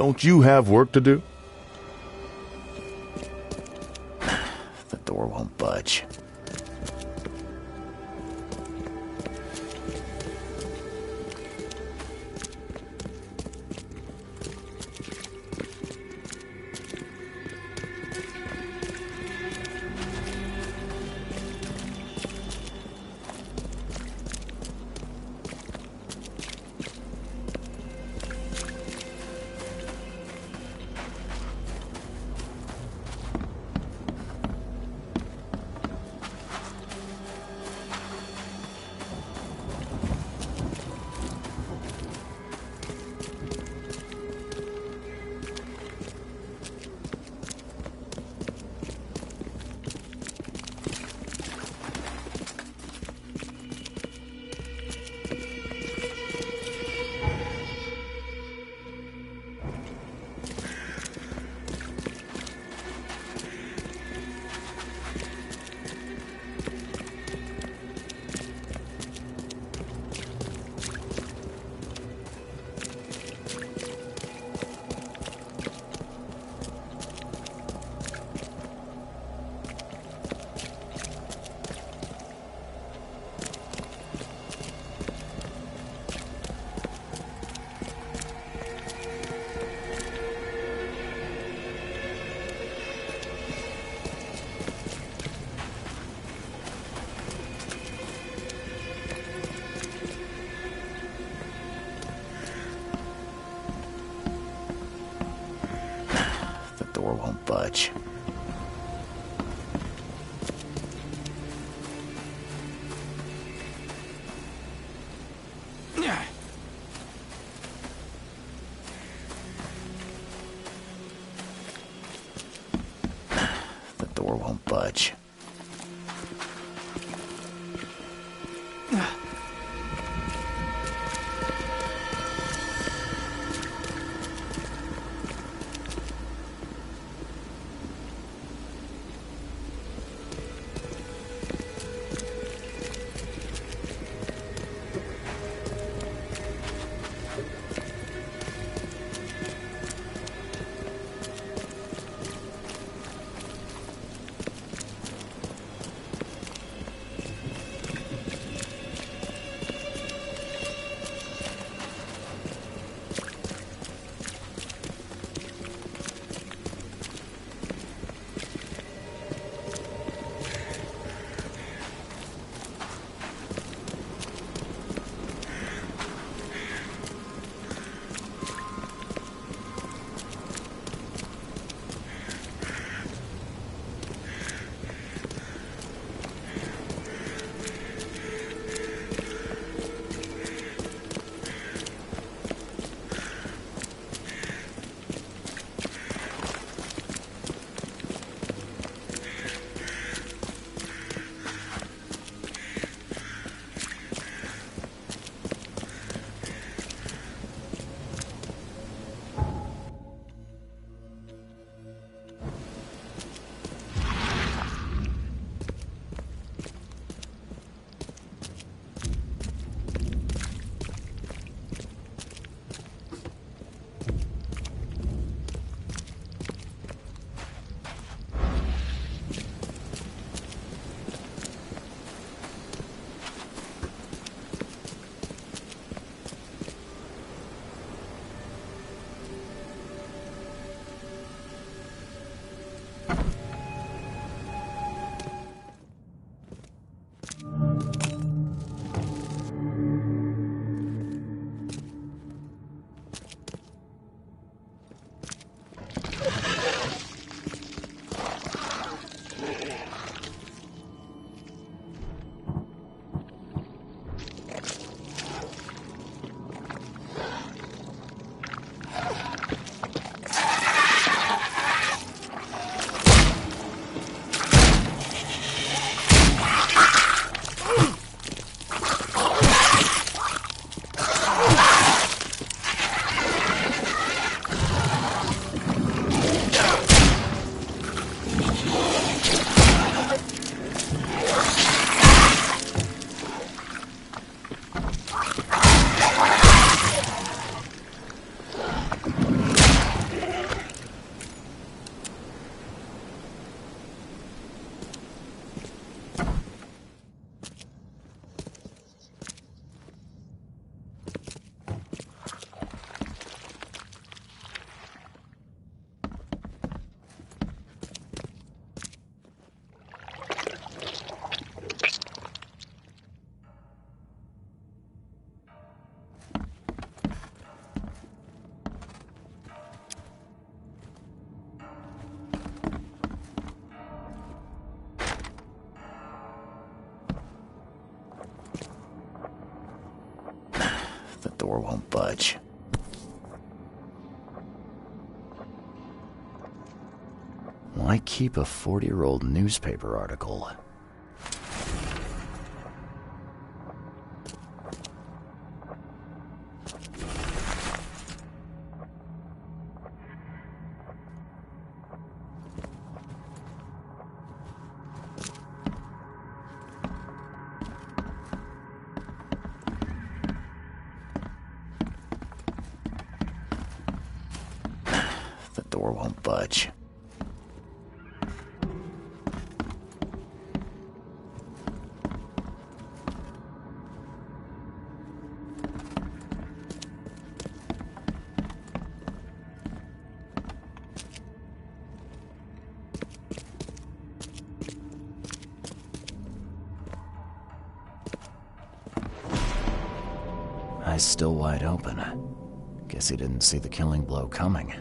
Don't you have work to do? The door won't budge. door won't budge. The door won't budge. Why keep a 40-year-old newspaper article? The door won't budge. Eyes still wide open. Guess he didn't see the killing blow coming.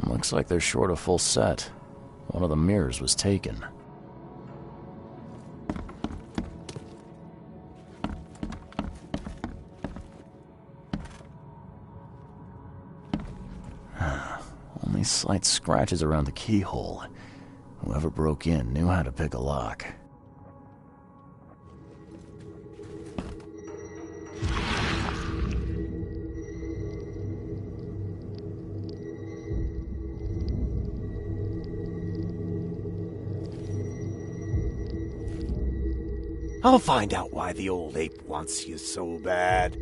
Looks like they're short a full set. One of the mirrors was taken. slight scratches around the keyhole. Whoever broke in knew how to pick a lock. I'll find out why the old ape wants you so bad.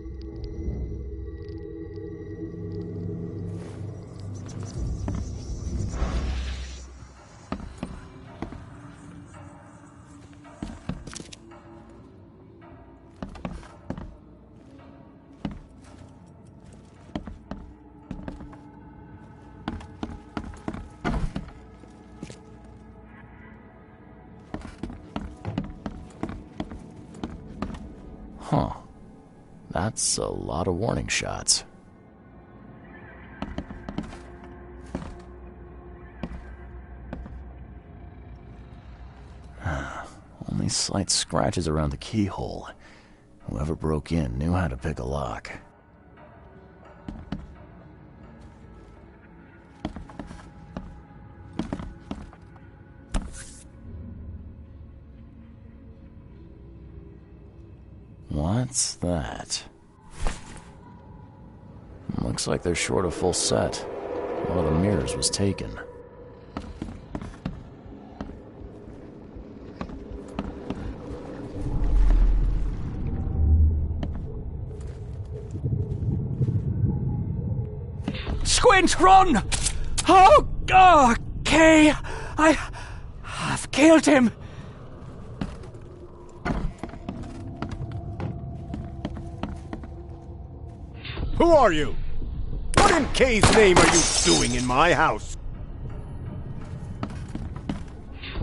Huh. That's a lot of warning shots. Only slight scratches around the keyhole. Whoever broke in knew how to pick a lock. What's that? Looks like they're short a full set. One of the mirrors was taken. Squint, run! Oh, okay. I've killed him. Who are you? What in K's name are you doing in my house?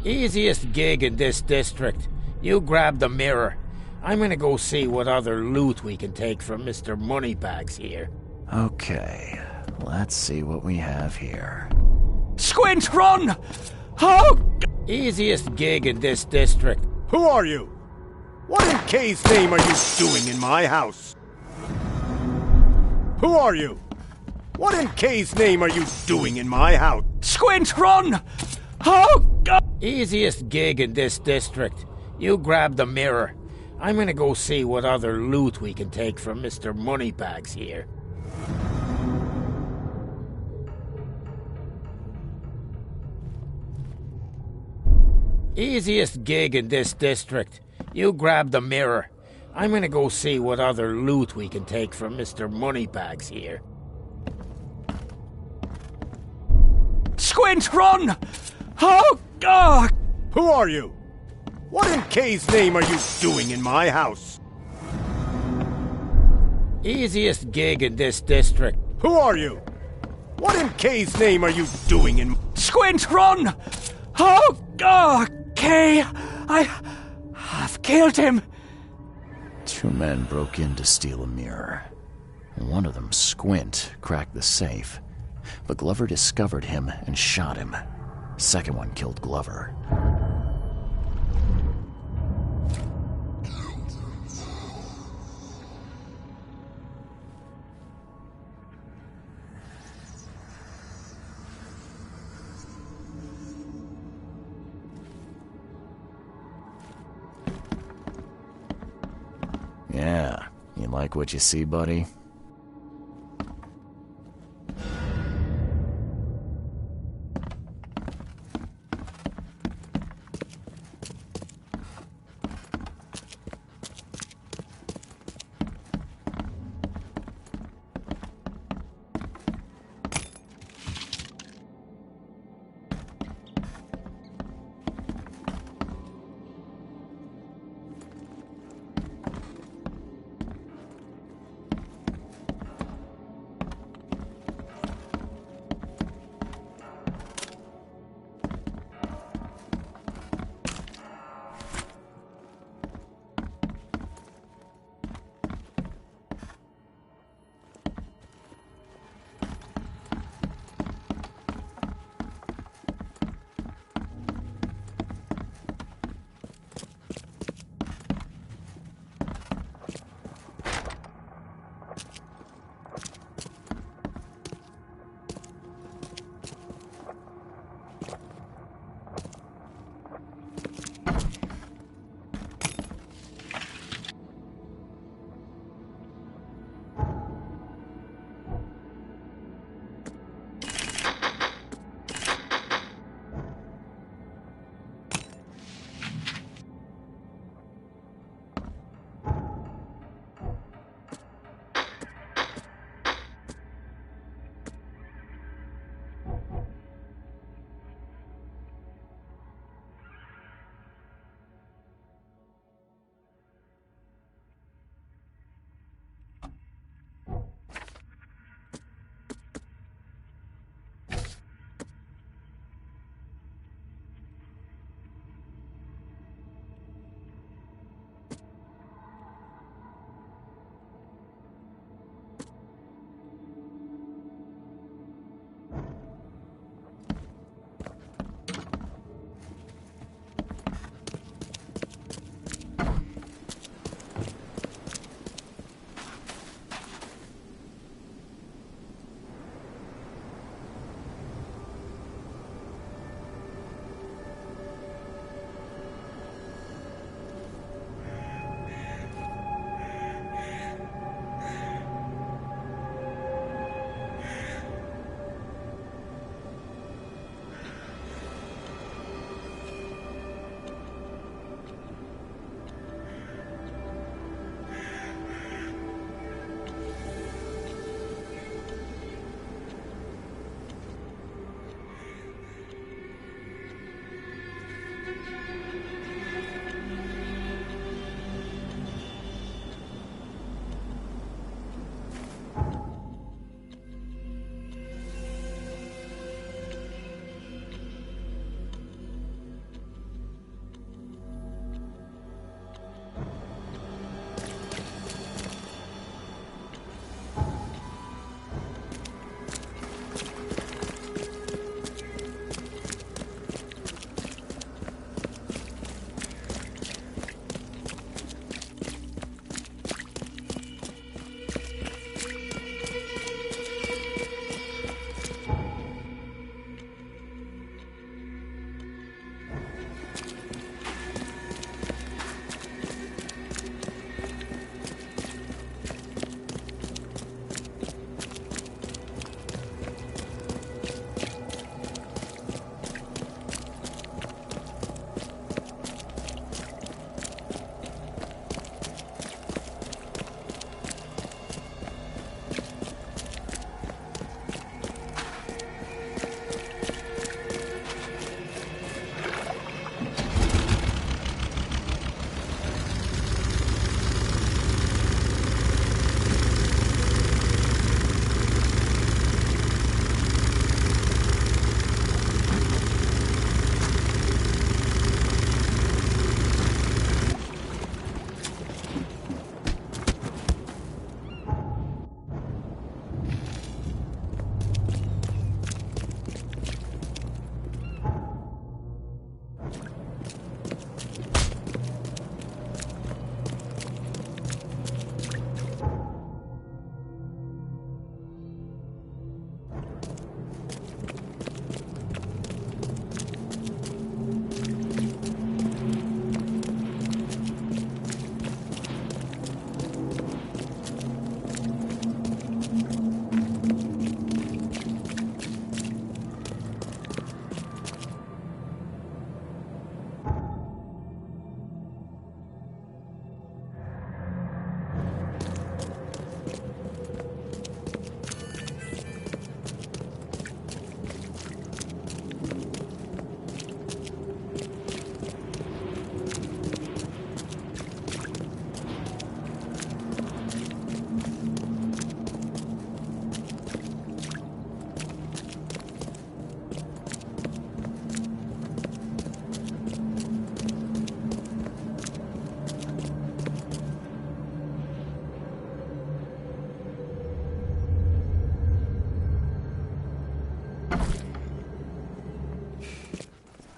Easiest gig in this district. You grab the mirror. I'm gonna go see what other loot we can take from Mr. Moneybags here. Okay, let's see what we have here. Squint, run! Oh! Easiest gig in this district. Who are you? What in K's name are you doing in my house? Who are you? What in K's name are you doing in my house? Squint, run! Oh! Easiest gig in this district. You grab the mirror. I'm gonna go see what other loot we can take from Mr. Moneybags here. Easiest gig in this district. You grab the mirror. I'm gonna go see what other loot we can take from Mr. Moneybags here. Squint, run! Oh! Who are you? What in K's name are you doing in my house? Easiest gig in this district. Who are you? What in K's name are you doing in... Squint, run! Oh! Okay. I've killed him. Two men broke in to steal a mirror. One of them, Squint, cracked the safe, but Glover discovered him and shot him. Second one killed Glover. Yeah, you like what you see, buddy?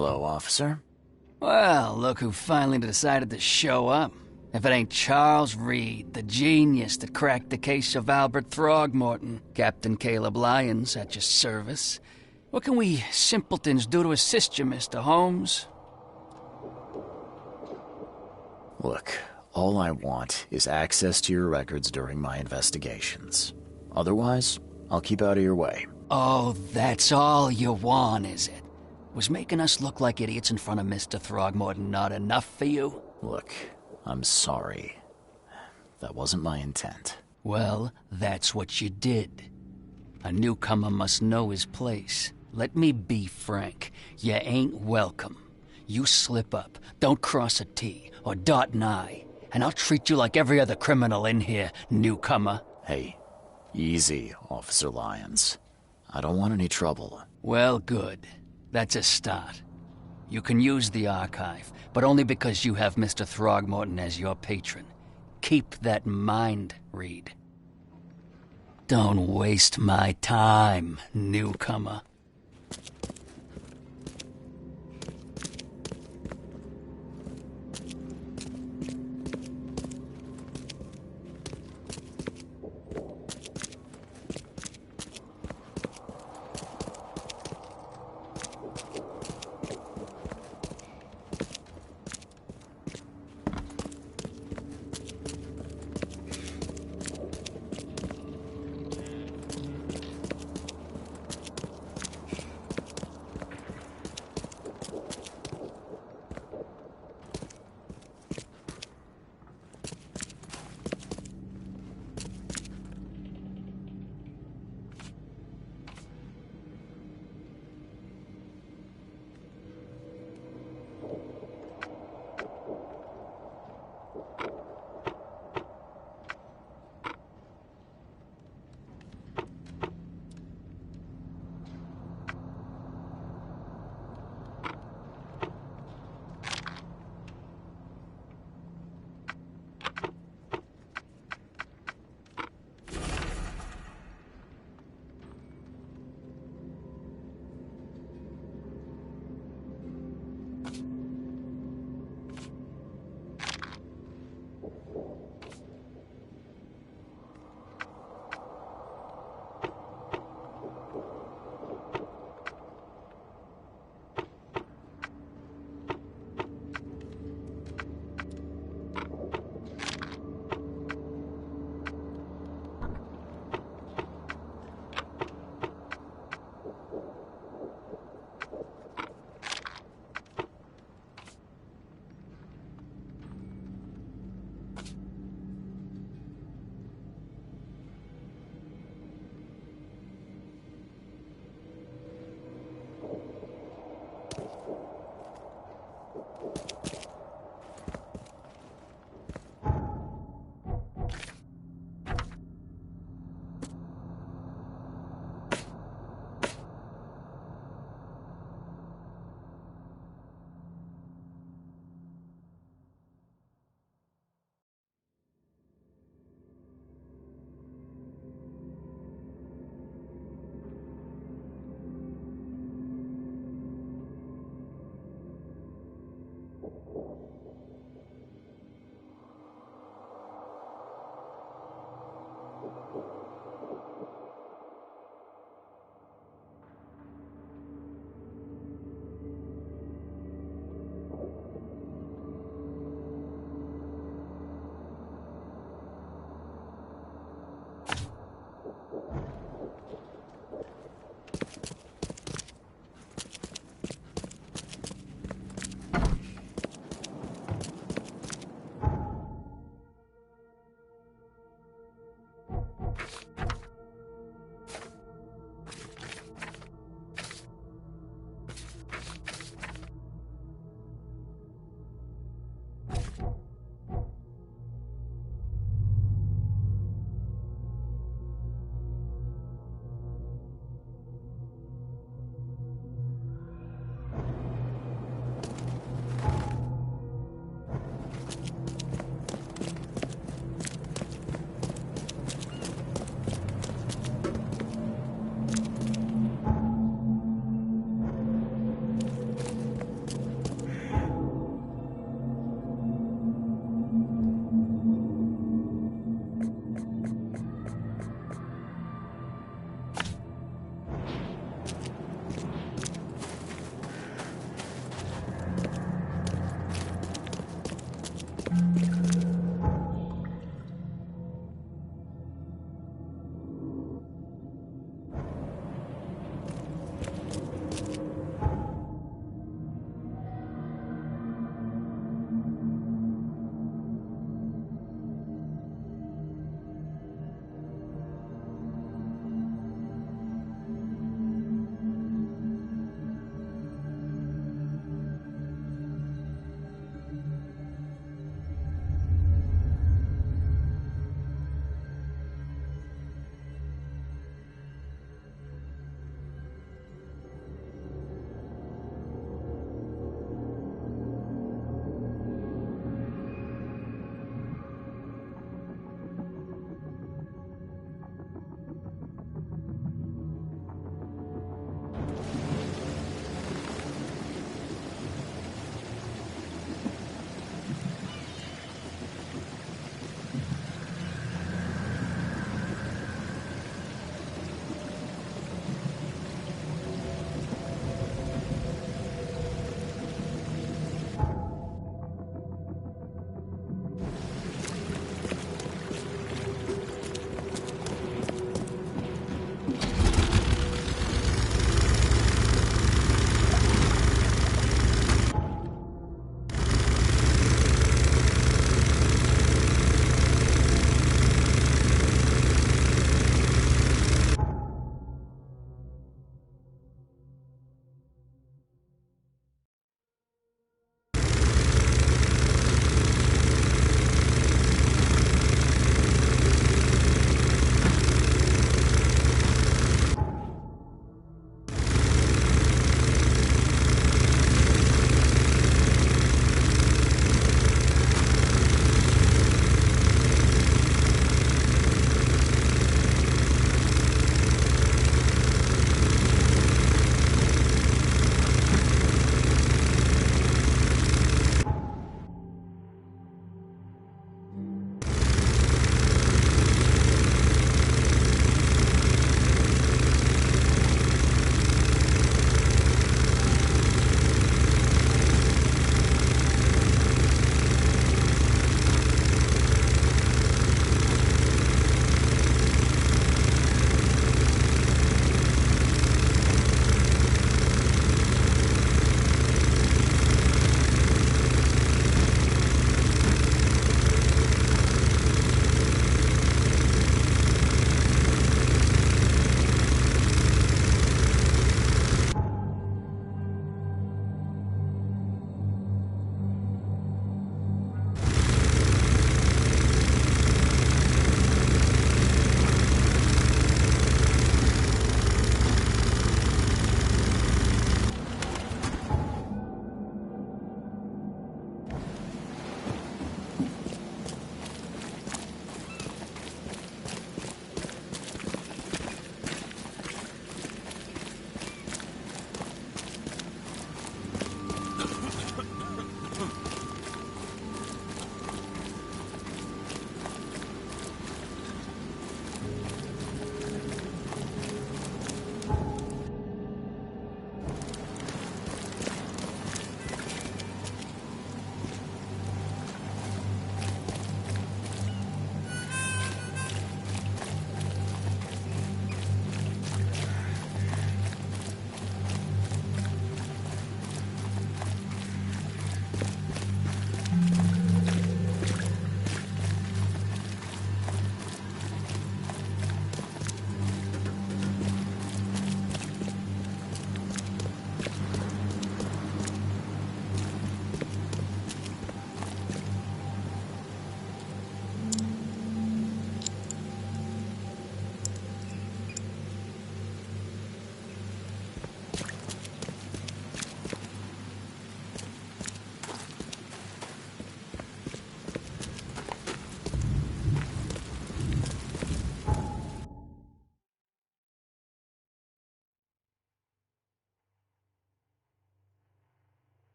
Hello, officer. Well, look who finally decided to show up. If it ain't Charles Reed, the genius that cracked the case of Albert Throgmorton. Captain Caleb Lyons at your service. What can we simpletons do to assist you, Mr. Holmes? Look, all I want is access to your records during my investigations. Otherwise, I'll keep out of your way. Oh, that's all you want, is it? Was making us look like idiots in front of Mr. Throgmorton not enough for you? Look, I'm sorry. That wasn't my intent. Well, that's what you did. A newcomer must know his place. Let me be frank. You ain't welcome. You slip up, don't cross a T or dot an I, and I'll treat you like every other criminal in here, newcomer. Hey, easy, Officer Lyons. I don't want any trouble. Well, good. That's a start. You can use the archive, but only because you have Mr. Throgmorton as your patron. Keep that in mind, Reed. Don't waste my time, newcomer.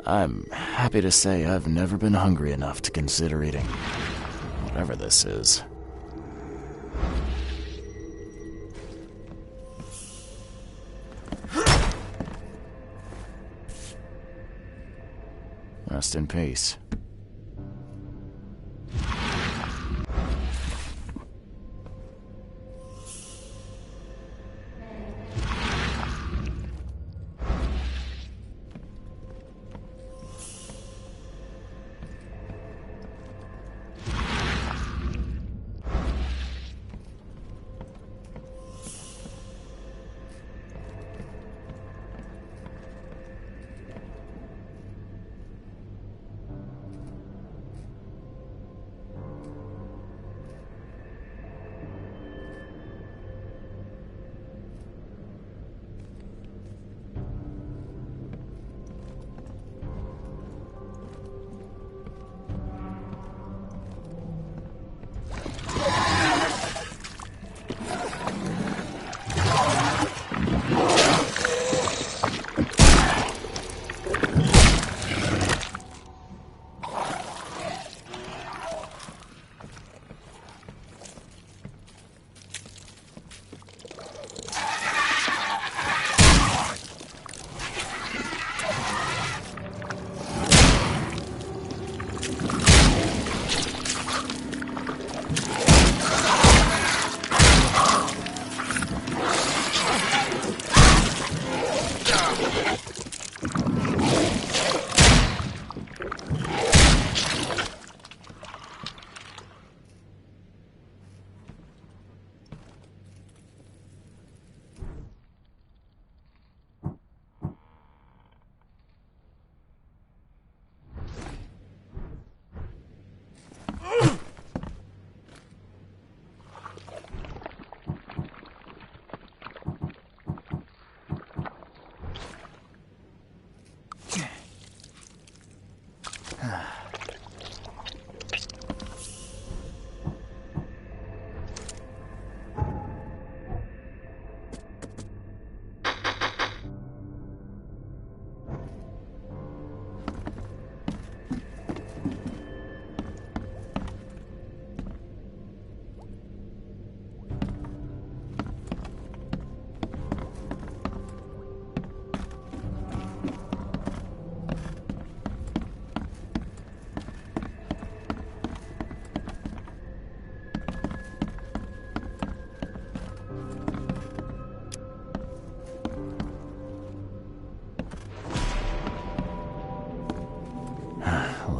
I'm happy to say I've never been hungry enough to consider eating whatever this is. Rest in peace.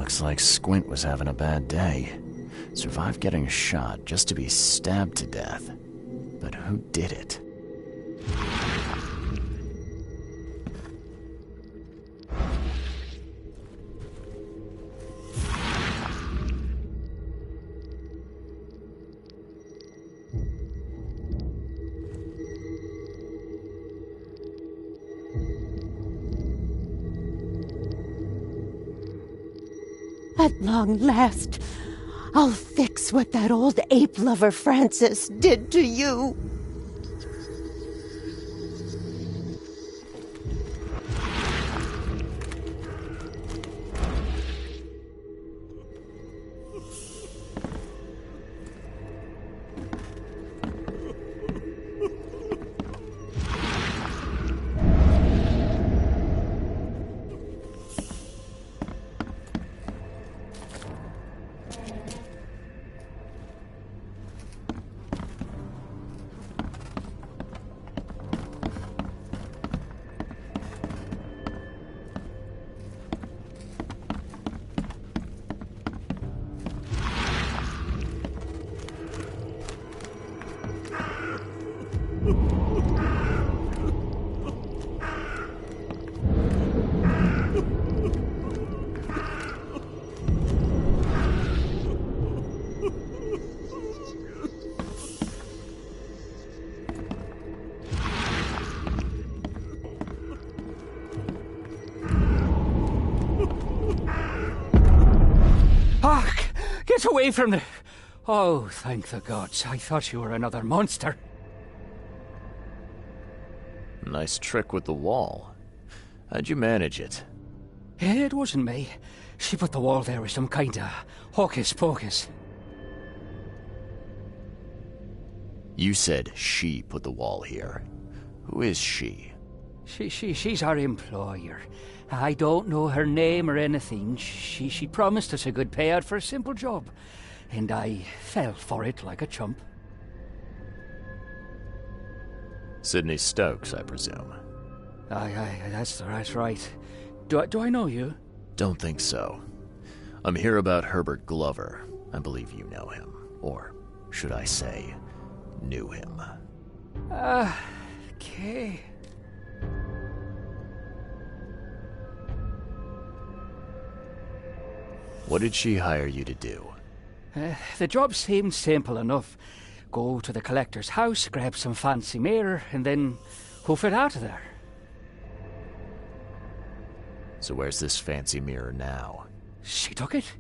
Looks like Squint was having a bad day. Survived getting shot just to be stabbed to death. But who did it? At long last, I'll fix what that old ape lover Francis did to you. Get away from the... Oh, thank the gods. I thought you were another monster. Nice trick with the wall. How'd you manage it? It wasn't me. She put the wall there with some kind of hocus pocus. You said she put the wall here. Who is she? She's our employer. I don't know her name or anything. She promised us a good payout for a simple job. And I fell for it like a chump. Sydney Stokes, I presume. Aye, that's right. Do I know you? Don't think so. I'm here about Herbert Glover. I believe you know him. Or should I say, knew him. Okay. What did she hire you to do? The job seemed simple enough. Go to the collector's house, grab some fancy mirror, and then hoof it out of there. So where's this fancy mirror now? She took it.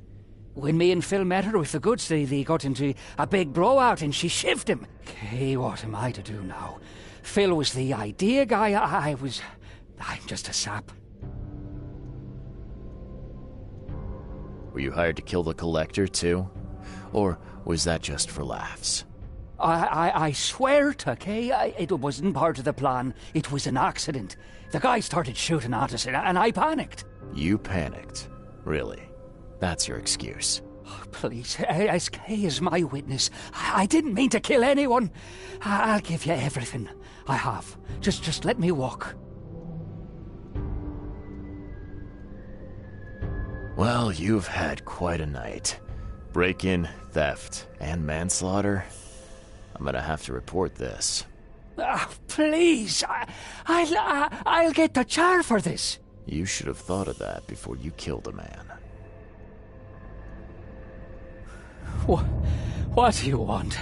When me and Phil met her with the goods, they got into a big blowout and she shivved him. Okay, what am I to do now? Phil was the idea guy, I'm just a sap. Were you hired to kill the collector, too? Or was that just for laughs? I swear to Kay, it wasn't part of the plan. It was an accident. The guy started shooting at us and I panicked. You panicked? Really? That's your excuse? Oh, please, as Kay is my witness, I didn't mean to kill anyone. I'll give you everything. I have. Just let me walk. Well, you've had quite a night. Break-in, theft, and manslaughter. I'm gonna have to report this. Please, I'll get the char for this. You should have thought of that before you killed a man. What do you want?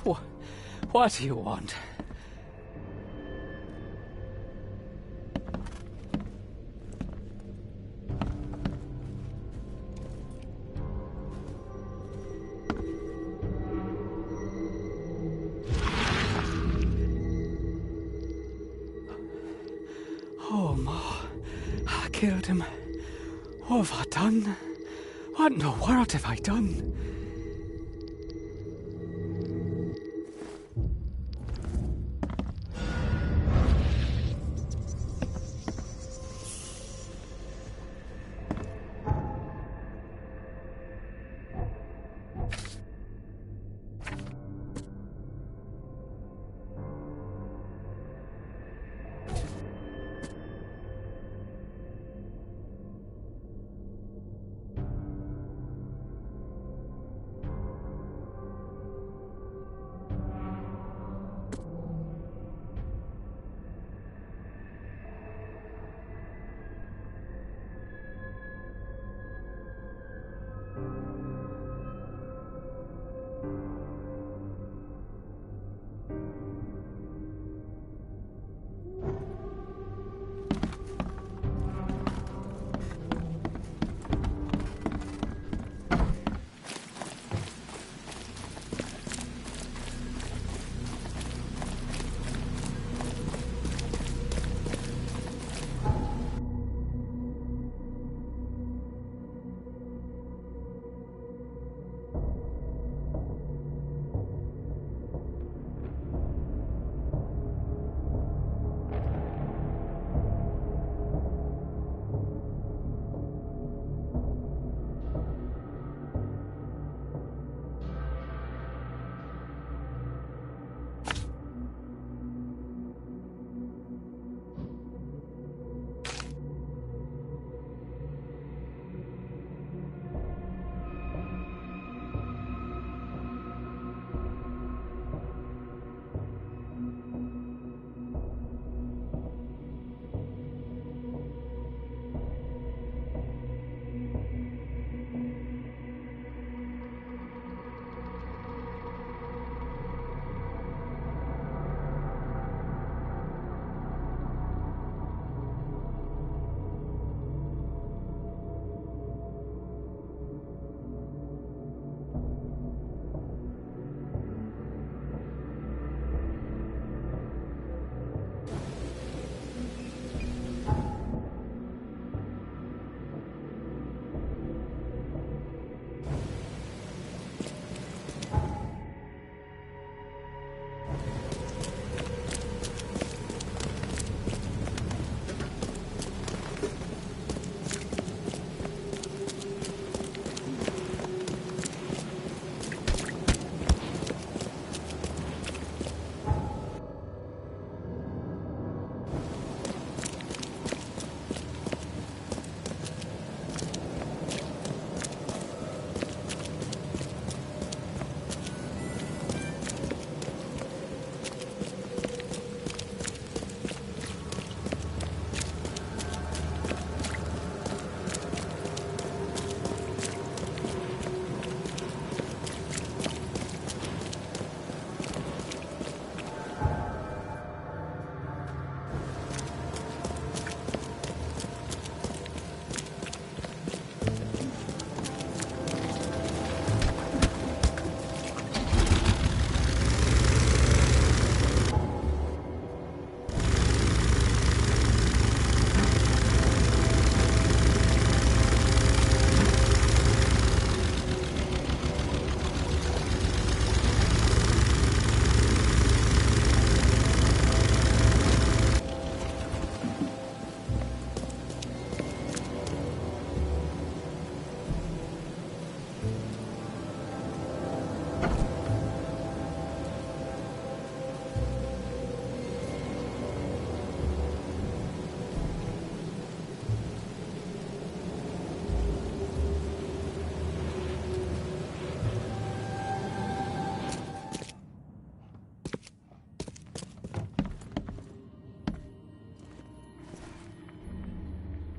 What do you want? Oh, Ma, I killed him. What have I done? What in the world have I done?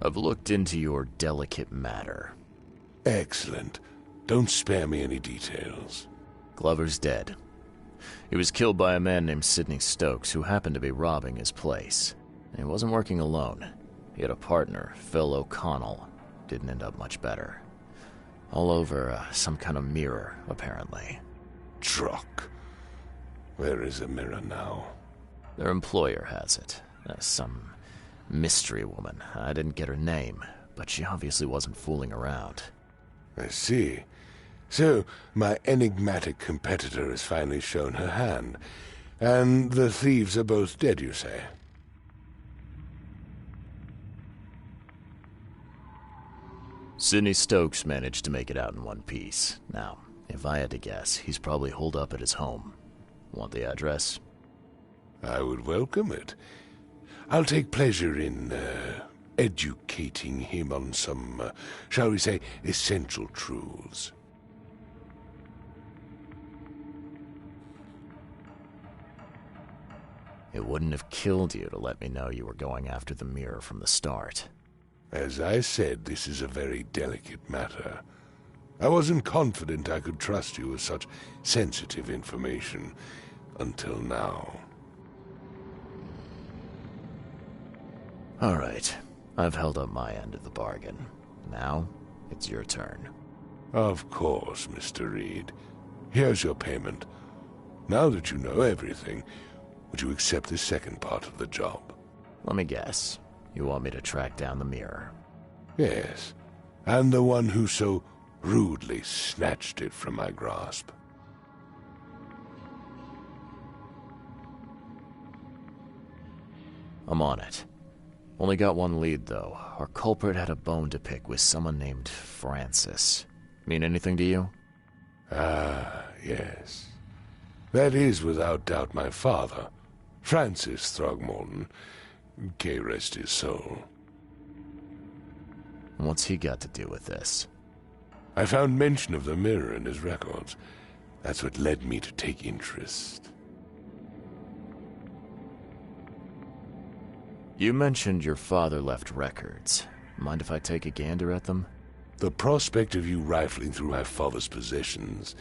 I've looked into your delicate matter. Excellent. Don't spare me any details. Glover's dead. He was killed by a man named Sidney Stokes, who happened to be robbing his place. And he wasn't working alone. He had a partner, Phil O'Connell. Didn't end up much better. All over some kind of mirror, apparently. Truck. Where is the mirror now? Their employer has it. Some mystery woman. I didn't get her name, but she obviously wasn't fooling around. I see. So, my enigmatic competitor has finally shown her hand. And the thieves are both dead, you say? Sidney Stokes managed to make it out in one piece. Now, if I had to guess, he's probably holed up at his home. Want the address? I would welcome it. I'll take pleasure in, educating him on some, shall we say, essential truths. It wouldn't have killed you to let me know you were going after the mirror from the start. As I said, this is a very delicate matter. I wasn't confident I could trust you with such sensitive information until now. All right, I've held up my end of the bargain. Now, it's your turn. Of course, Mr. Reed. Here's your payment. Now that you know everything, would you accept the second part of the job? Let me guess. You want me to track down the mirror? Yes, and the one who so rudely snatched it from my grasp. I'm on it. Only got one lead, though. Our culprit had a bone to pick with someone named Francis. Mean anything to you? Ah, yes. That is without doubt my father, Francis Throgmorton. May rest his soul. What's he got to do with this? I found mention of the mirror in his records. That's what led me to take interest. You mentioned your father left records. Mind if I take a gander at them? The prospect of you rifling through my father's possessions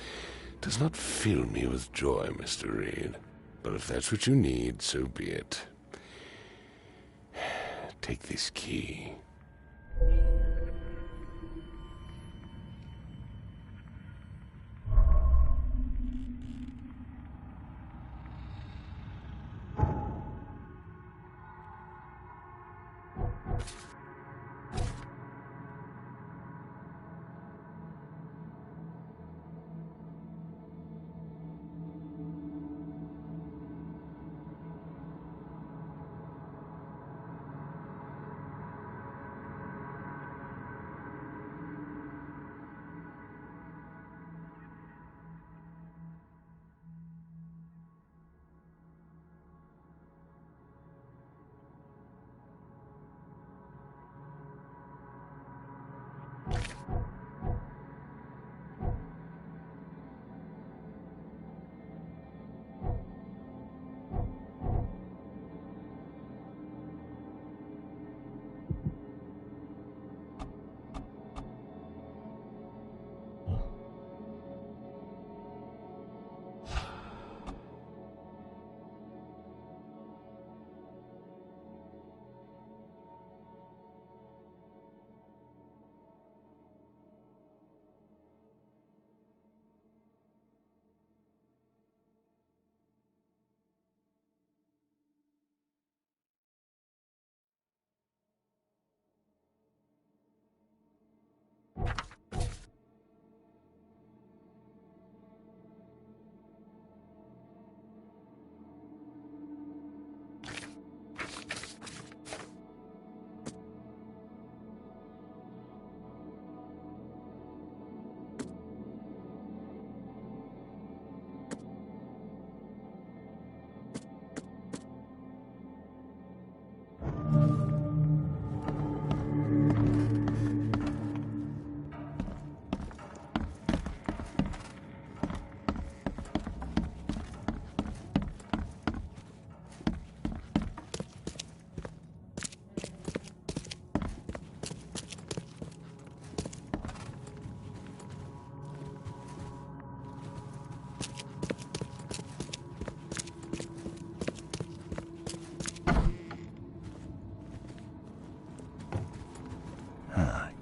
does not fill me with joy, Mr. Reed. But if that's what you need, so be it. Take this key.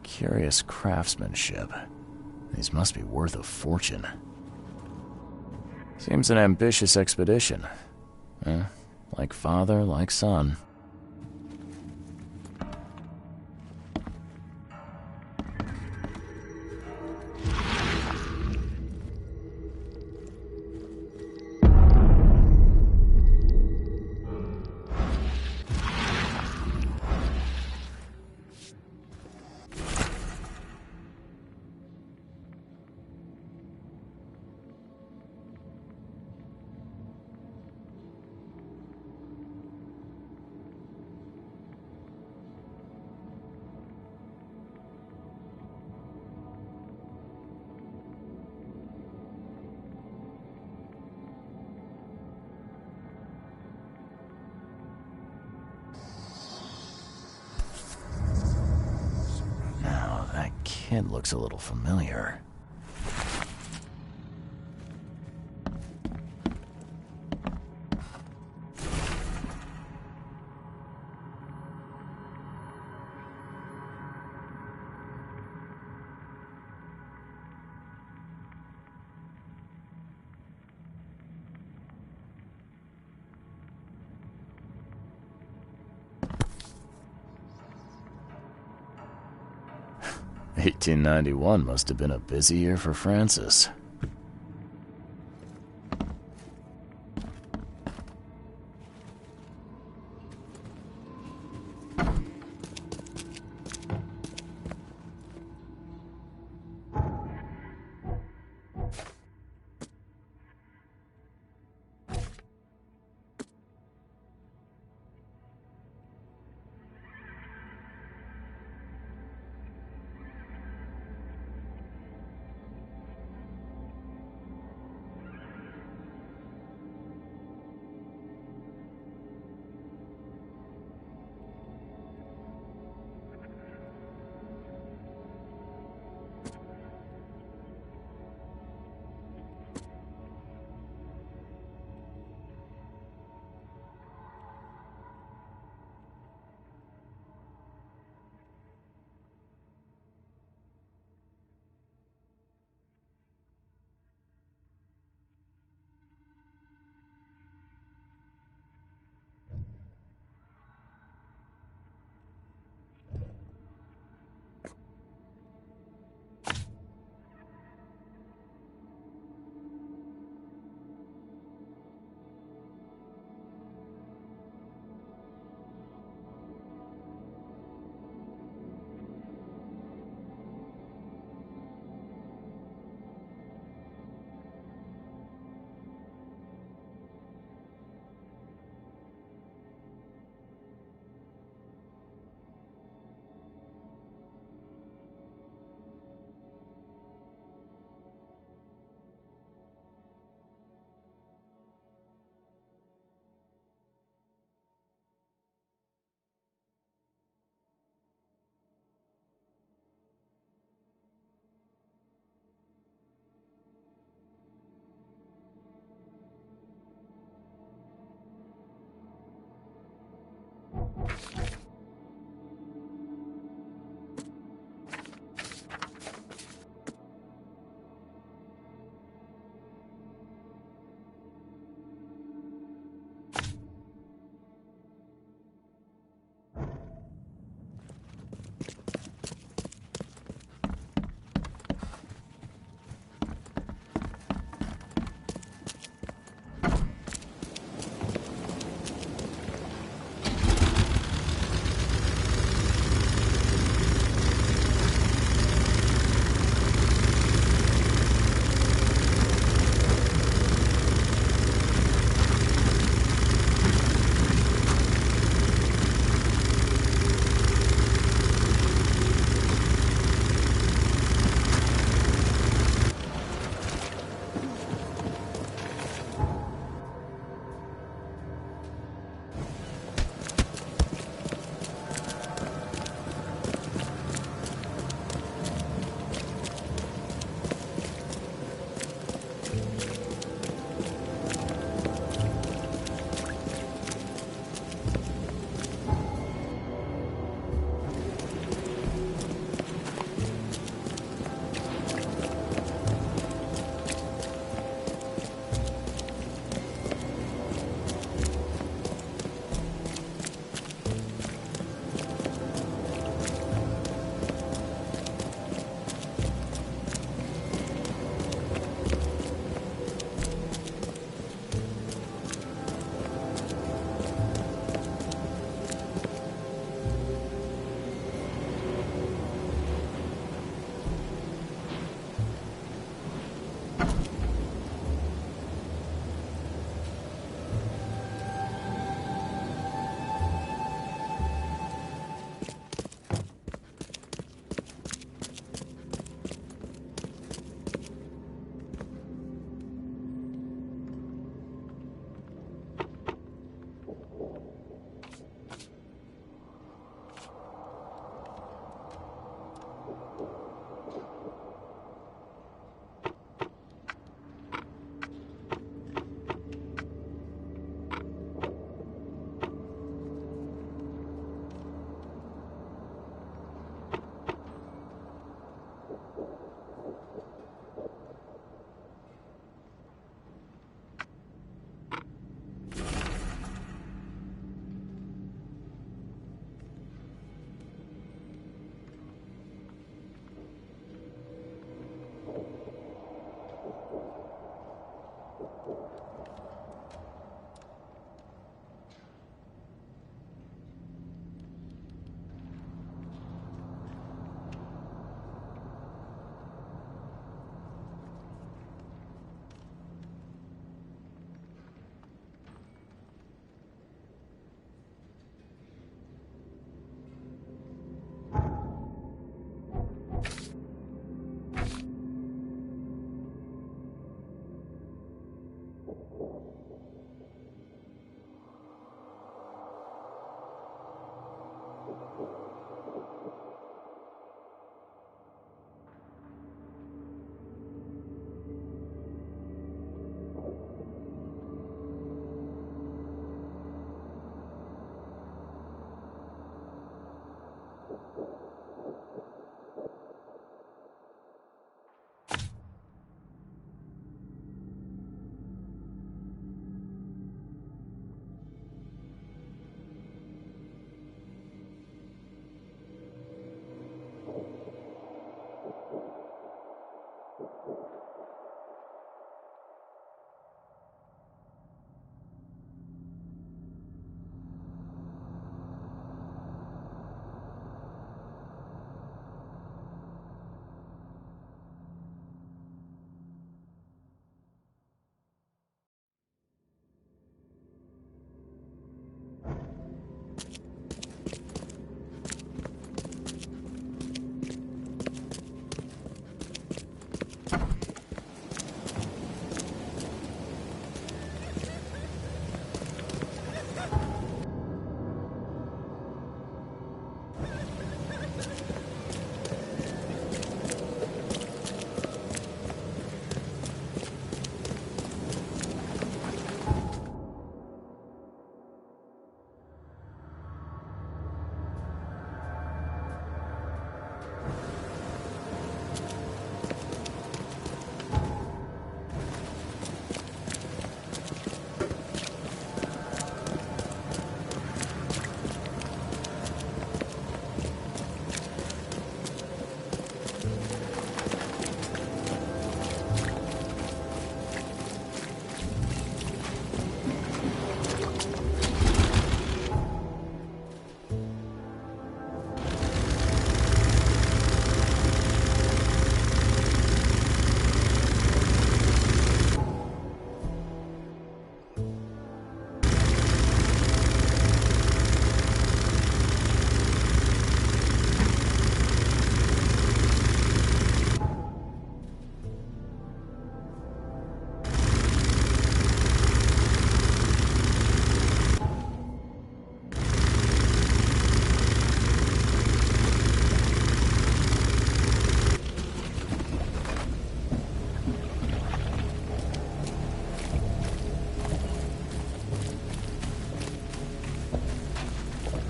Curious craftsmanship. These must be worth a fortune. Seems an ambitious expedition. Like father, like son. Kid looks a little familiar. $1891 must have been a busy year for Francis.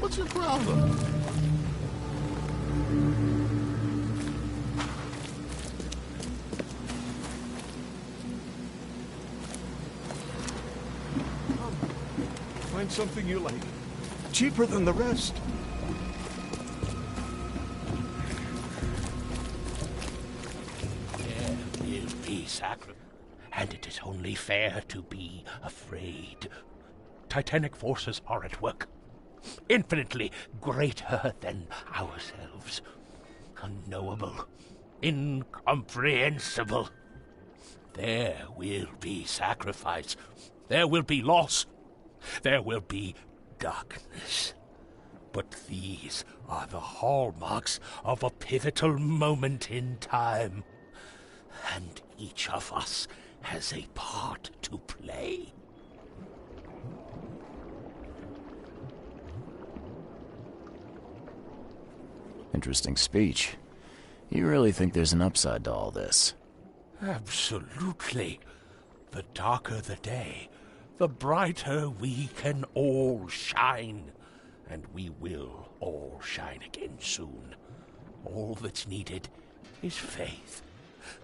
What's your problem? Find something you like. Cheaper than the rest. There will be sacrifice, and it is only fair to be afraid. Titanic forces are at work, infinitely greater than ourselves. Unknowable, incomprehensible. There will be sacrifice. There will be loss. There will be darkness. But these are the hallmarks of a pivotal moment in time. And each of us has a part to play. Interesting speech. You really think there's an upside to all this? Absolutely. The darker the day, the brighter we can all shine. And we will all shine again soon. All that's needed is faith.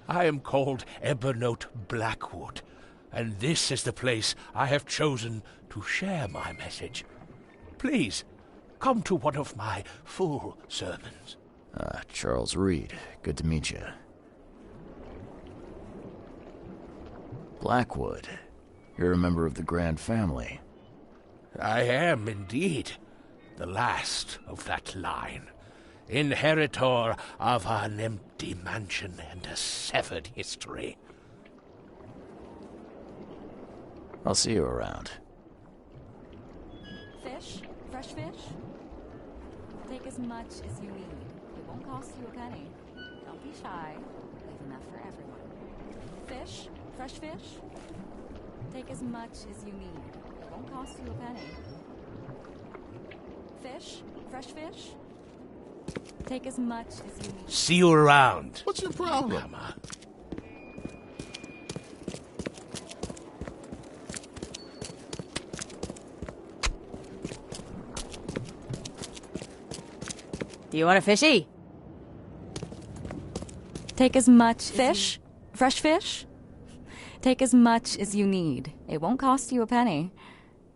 I am called Ebenote Blackwood, and this is the place I have chosen to share my message. Please, come to one of my full sermons. Charles Reed. Good to meet you. Blackwood. You're a member of the Grand Family. I am indeed the last of that line. Inheritor of an empty mansion and a severed history. I'll see you around. Fish? Fresh fish? Take as much as you need. It won't cost you a penny. Don't be shy. Leave enough for everyone. Fish? Fresh fish? Take as much as you need. It won't cost you a penny. Fish? Fresh fish? Take as much as you need. See you around. What's your problem? Come on. Do you want a fishy? Take as much fish? Fresh fish? Take as much as you need. It won't cost you a penny.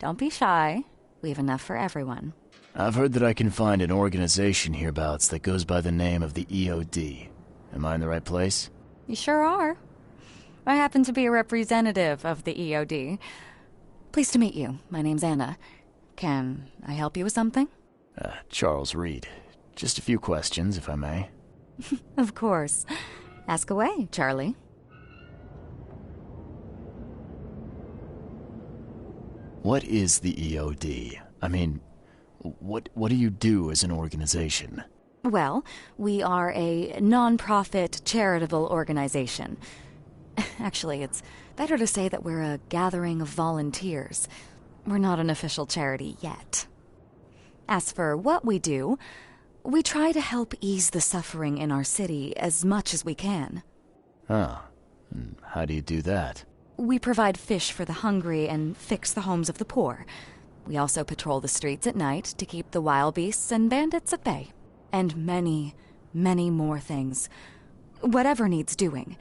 Don't be shy. We have enough for everyone. I've heard that I can find an organization hereabouts that goes by the name of the EOD. Am I in the right place? You sure are. I happen to be a representative of the EOD. Pleased to meet you. My name's Anna. Can I help you with something? Charles Reed. Just a few questions, if I may. Of course. Ask away, Charlie. What is the EOD? I mean, what do you do as an organization? Well, we are a non-profit charitable organization. Actually, it's better to say that we're a gathering of volunteers. We're not an official charity yet. As for what we do, we try to help ease the suffering in our city as much as we can. Oh, and how do you do that? We provide fish for the hungry and fix the homes of the poor. We also patrol the streets at night to keep the wild beasts and bandits at bay. And many, many more things. Whatever needs doing.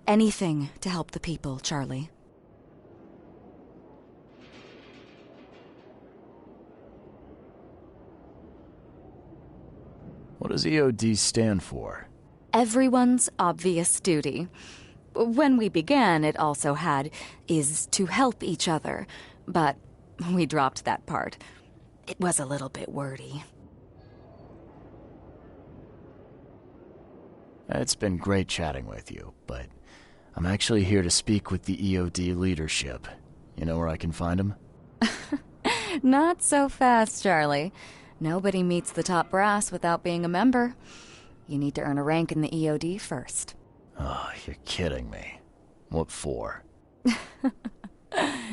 Anything to help the people, Charlie. What does EOD stand for? Everyone's obvious duty. When we began, it also had, is to help each other. But we dropped that part. It was a little bit wordy. It's been great chatting with you, but I'm actually here to speak with the EOD leadership. You know where I can find them? Not so fast, Charlie. Nobody meets the top brass without being a member. You need to earn a rank in the EOD first. Oh, you're kidding me. What for?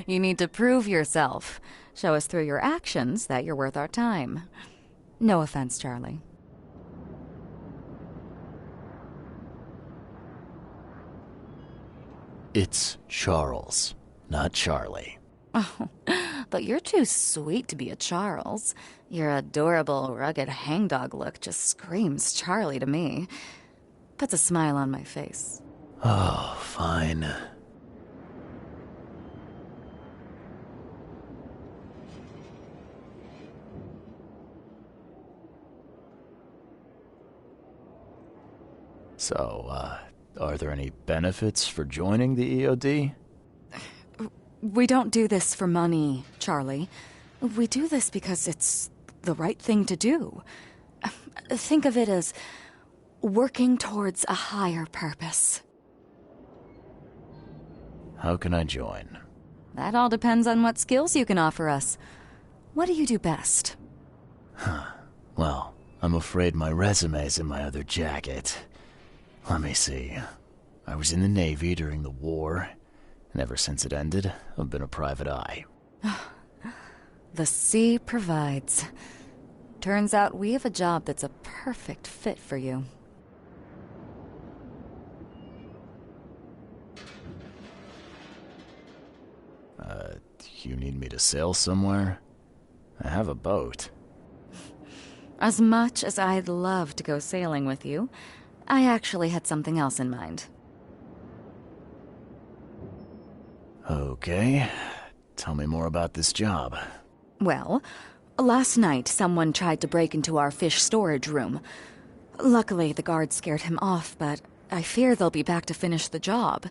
You need to prove yourself. Show us through your actions that you're worth our time. No offense, Charlie. It's Charles, not Charlie. Oh, but you're too sweet to be a Charles. Your adorable, rugged hangdog look just screams Charlie to me. Puts a smile on my face. Oh, fine. So, are there any benefits for joining the EOD? We don't do this for money, Charlie. We do this because it's the right thing to do. Think of it as working towards a higher purpose. How can I join? That all depends on what skills you can offer us. What do you do best? Well, I'm afraid my resume's in my other jacket. Let me see. I was in the Navy during the war, and ever since it ended, I've been a private eye. The sea provides. Turns out we have a job that's a perfect fit for you. You need me to sail somewhere? I have a boat. As much as I'd love to go sailing with you, I actually had something else in mind. Okay. Tell me more about this job. Well, last night someone tried to break into our fish storage room. Luckily, the guards scared him off, but I fear they'll be back to finish the job.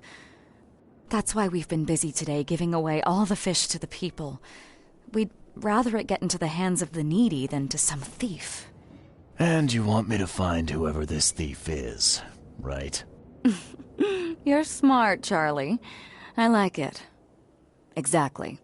That's why we've been busy today giving away all the fish to the people. We'd rather it get into the hands of the needy than to some thief. And you want me to find whoever this thief is, right? You're smart, Charlie. I like it. Exactly.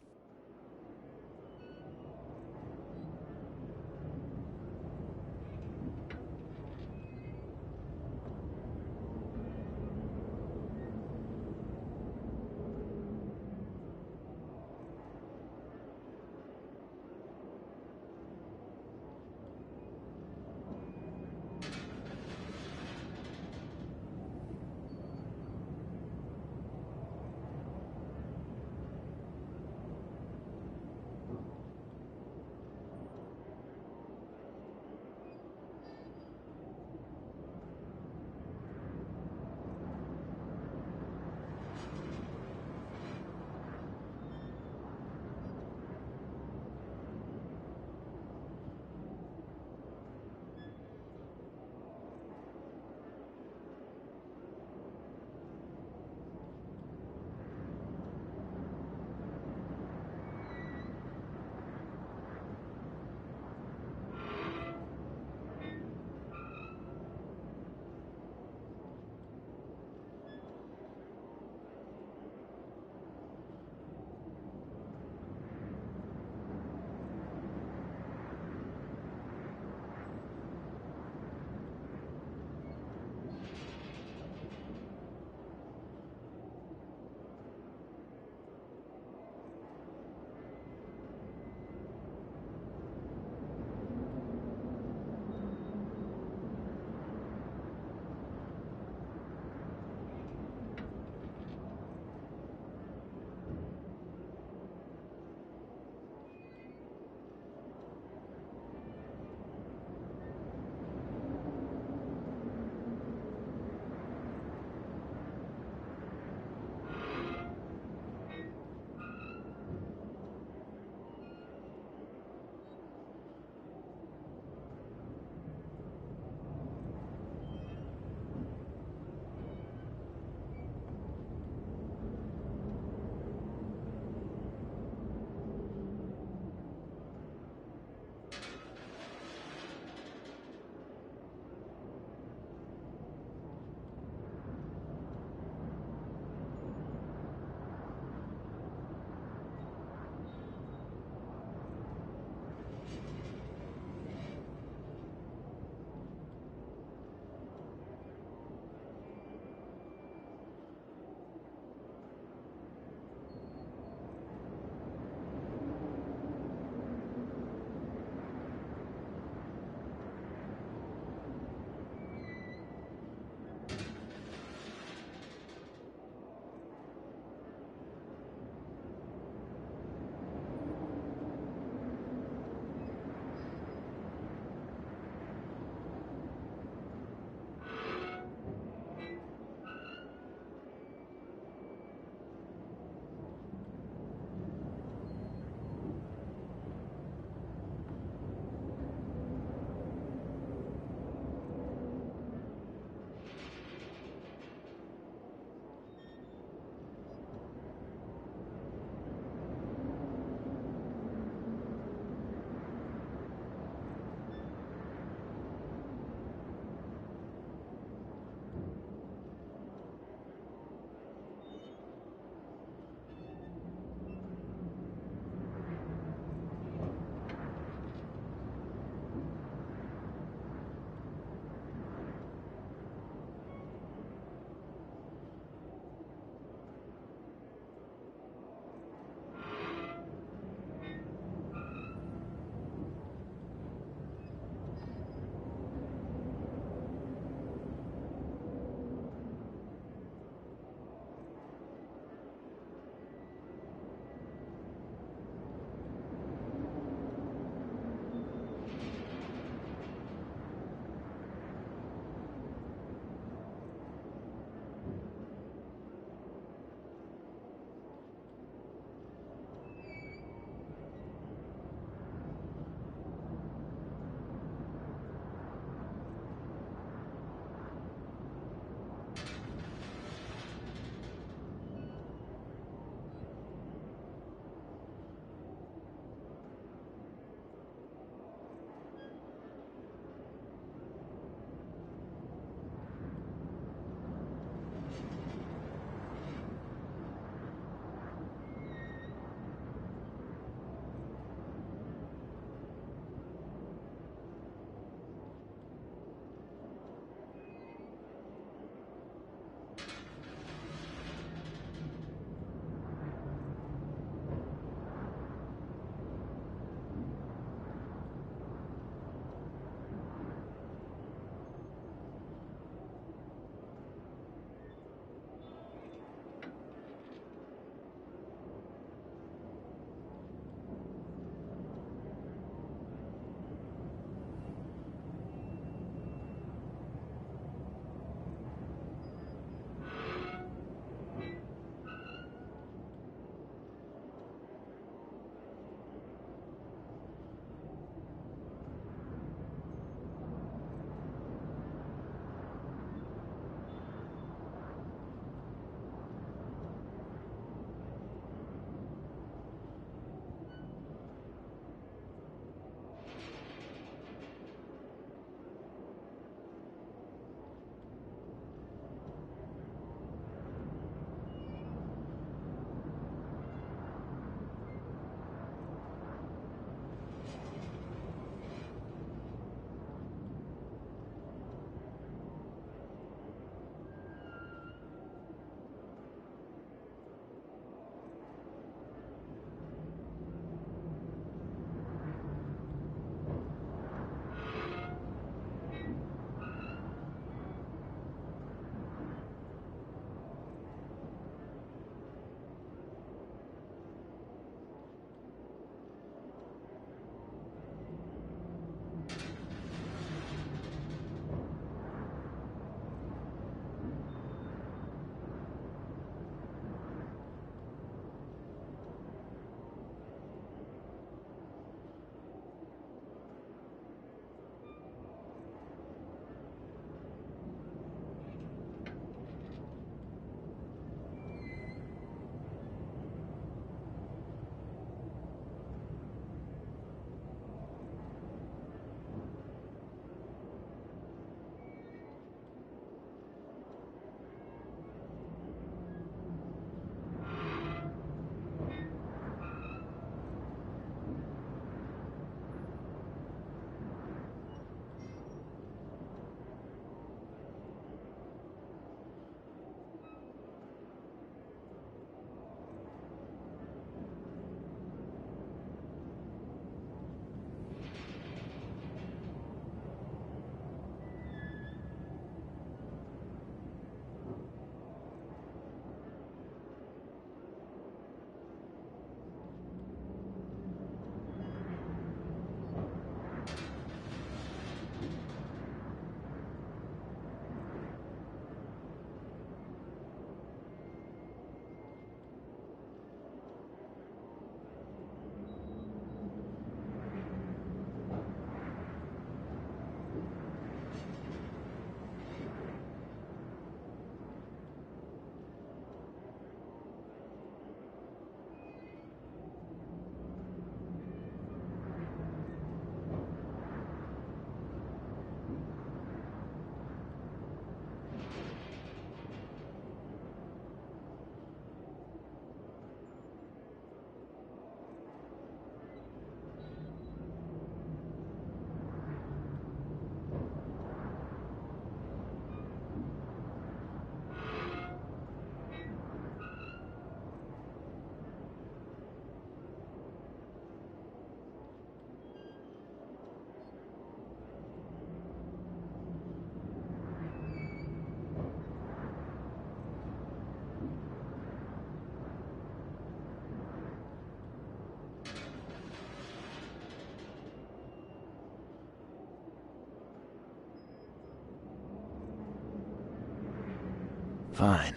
fine.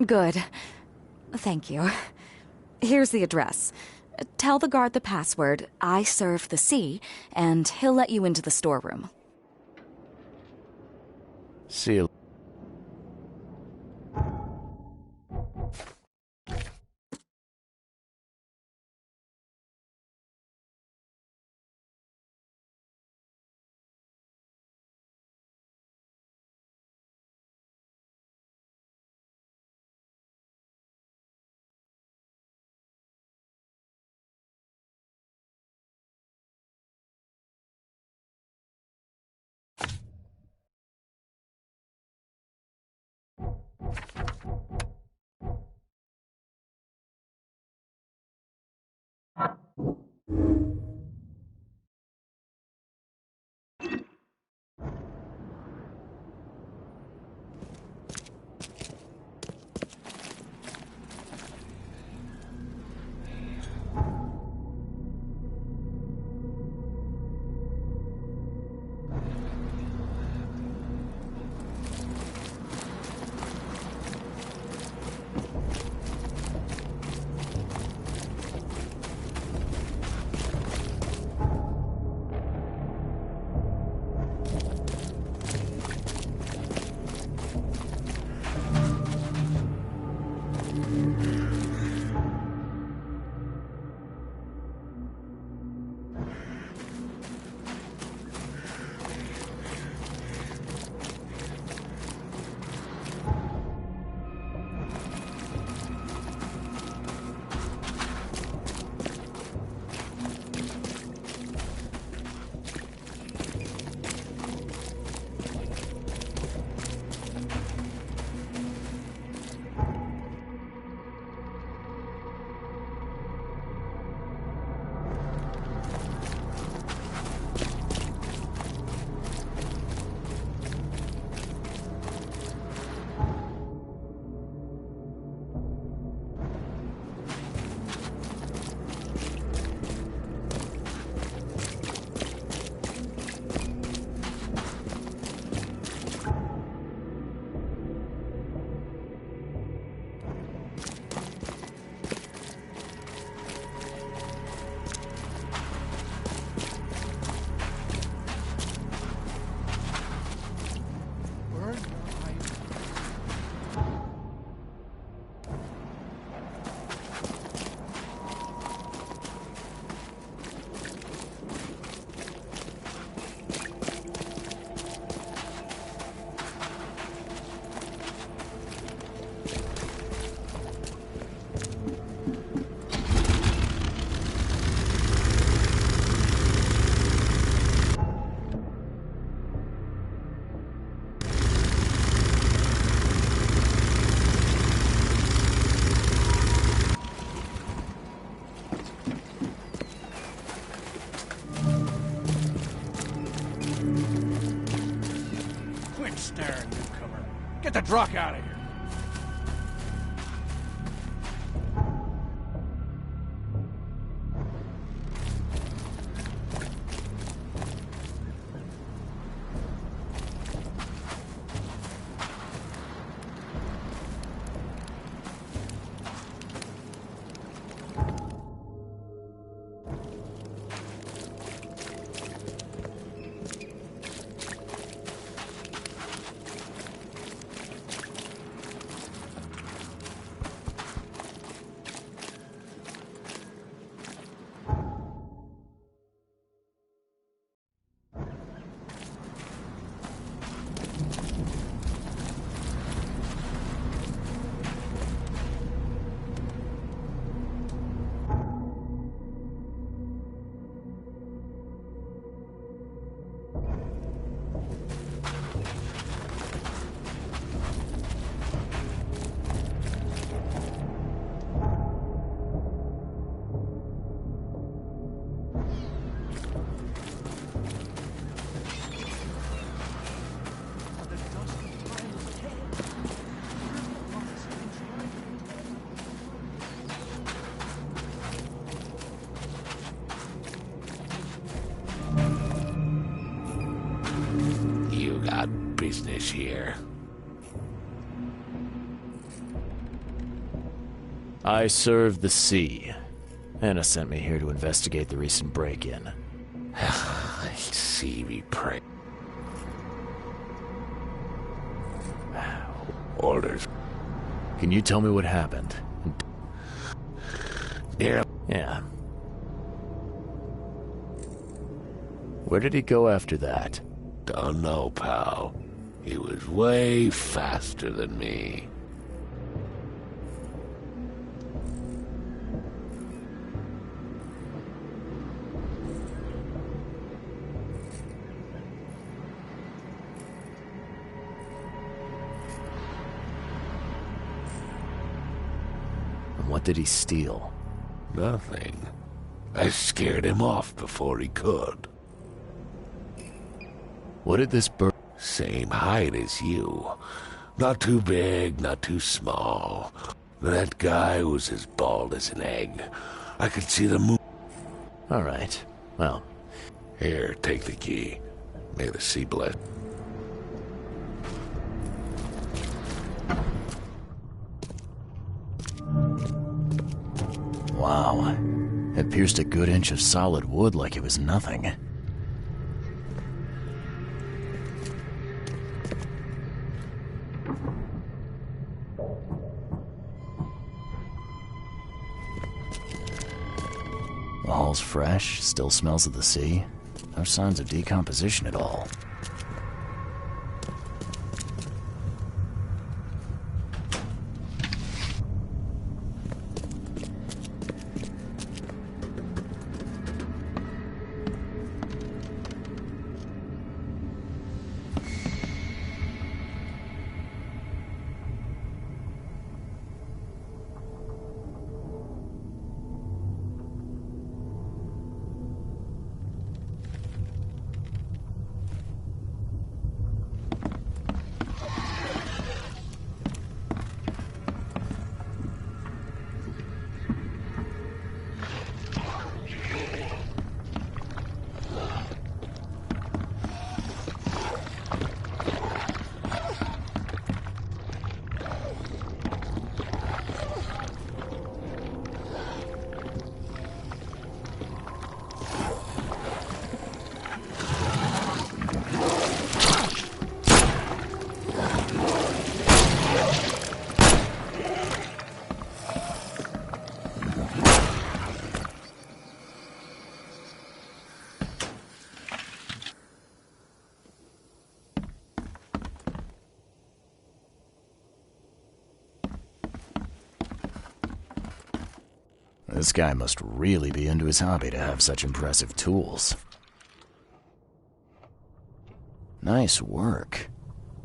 Good. Thank you. Here's the address. Tell the guard the password, I serve the sea, and he'll let you into the storeroom. See you. Staring, newcomer. Get the drunk out of here. You got business here. I serve the sea. Anna sent me here to investigate the recent break-in. I see we pray. Orders. Can you tell me what happened? Yeah. Yeah. Where did he go after that? Don't know, pal. He was way faster than me. And what did he steal? Nothing. I scared him off before he could. What did this bird... Same height as you. Not too big, not too small. That guy was as bald as an egg. I could see the moon. All right. Well, Here, take the key. May the sea bless. wow. It pierced a good inch of solid wood like it was nothing. The hall's fresh, still smells of the sea. No signs of decomposition at all. This guy must really be into his hobby to have such impressive tools. Nice work.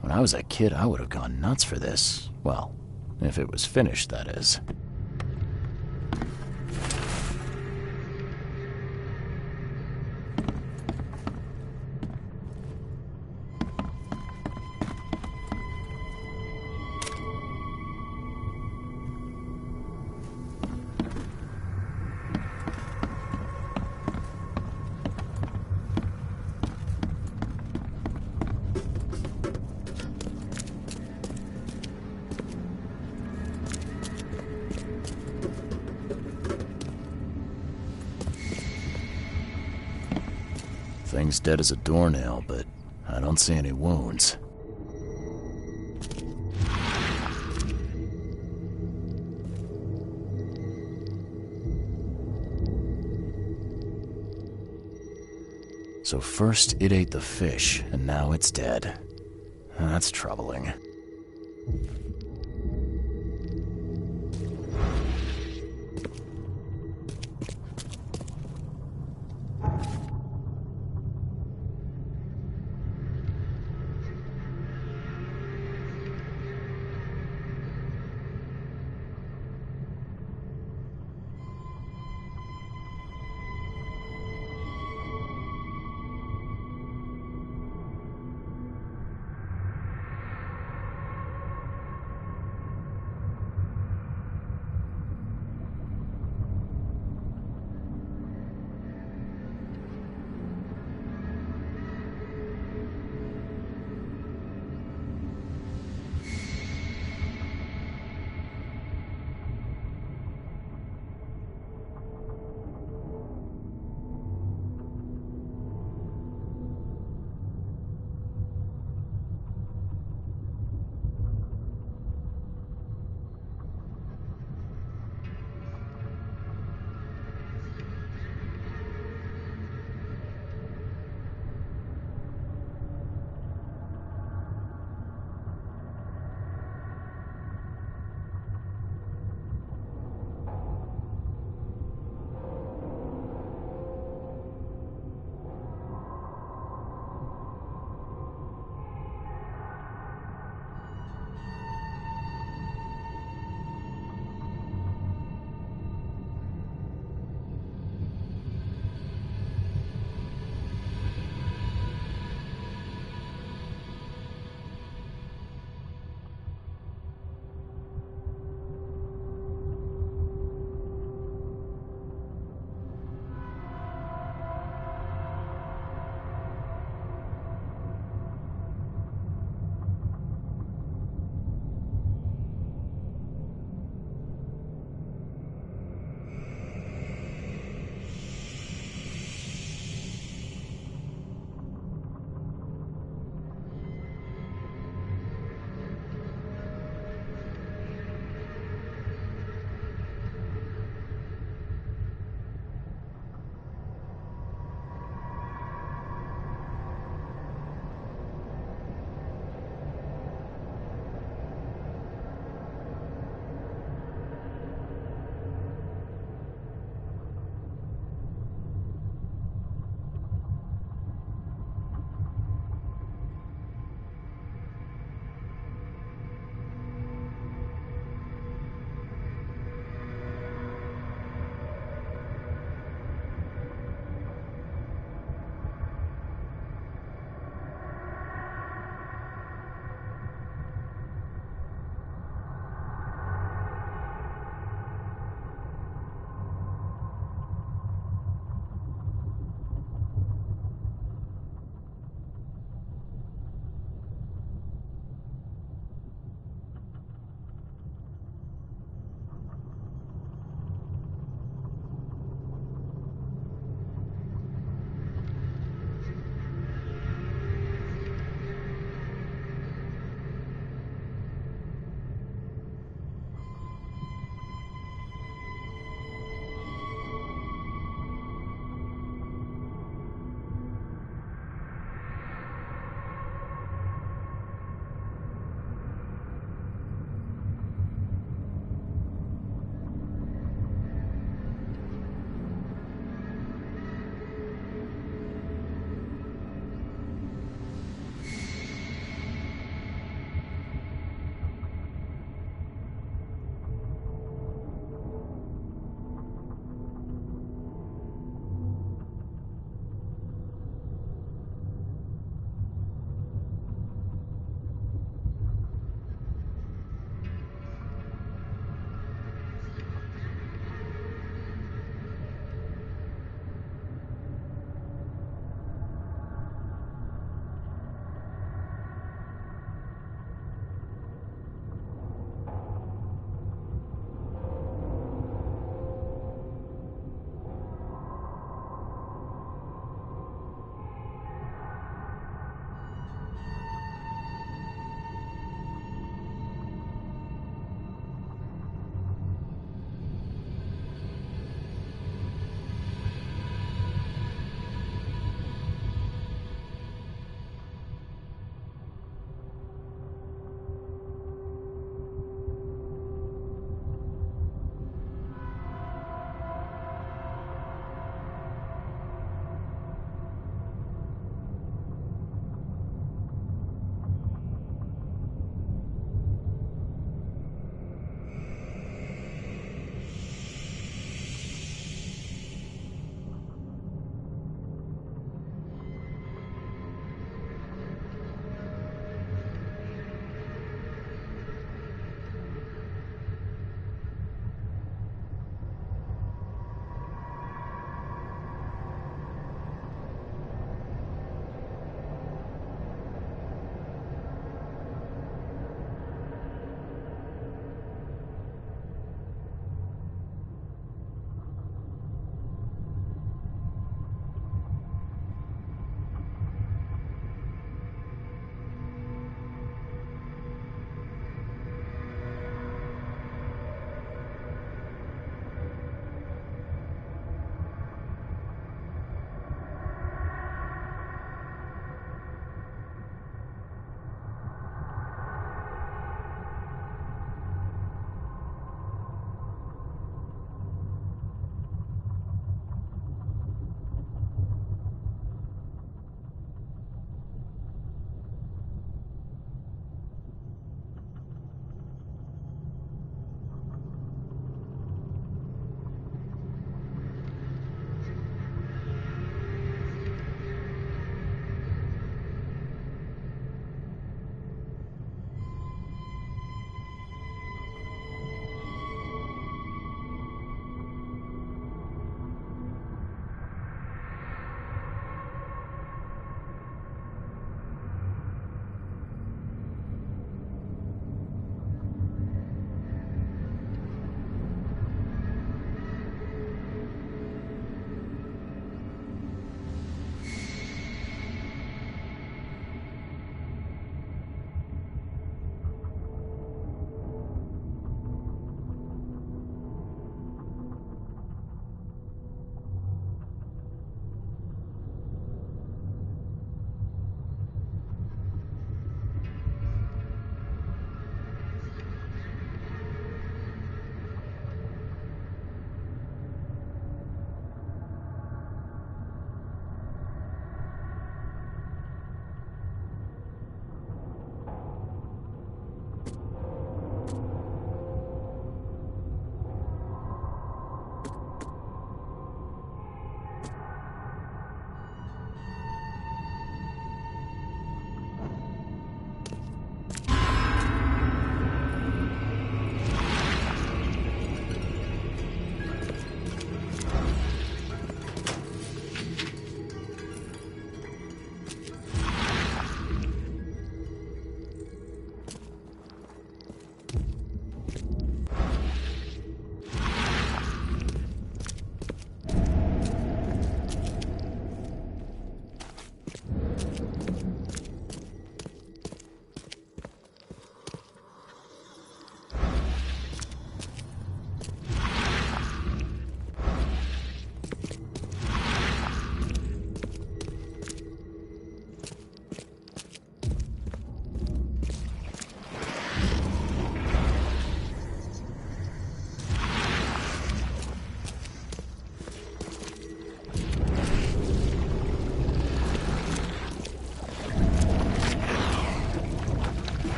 When I was a kid, I would have gone nuts for this. Well, if it was finished, that is. Thing's dead as a doornail, but I don't see any wounds. So first it ate the fish, and now it's dead. That's troubling.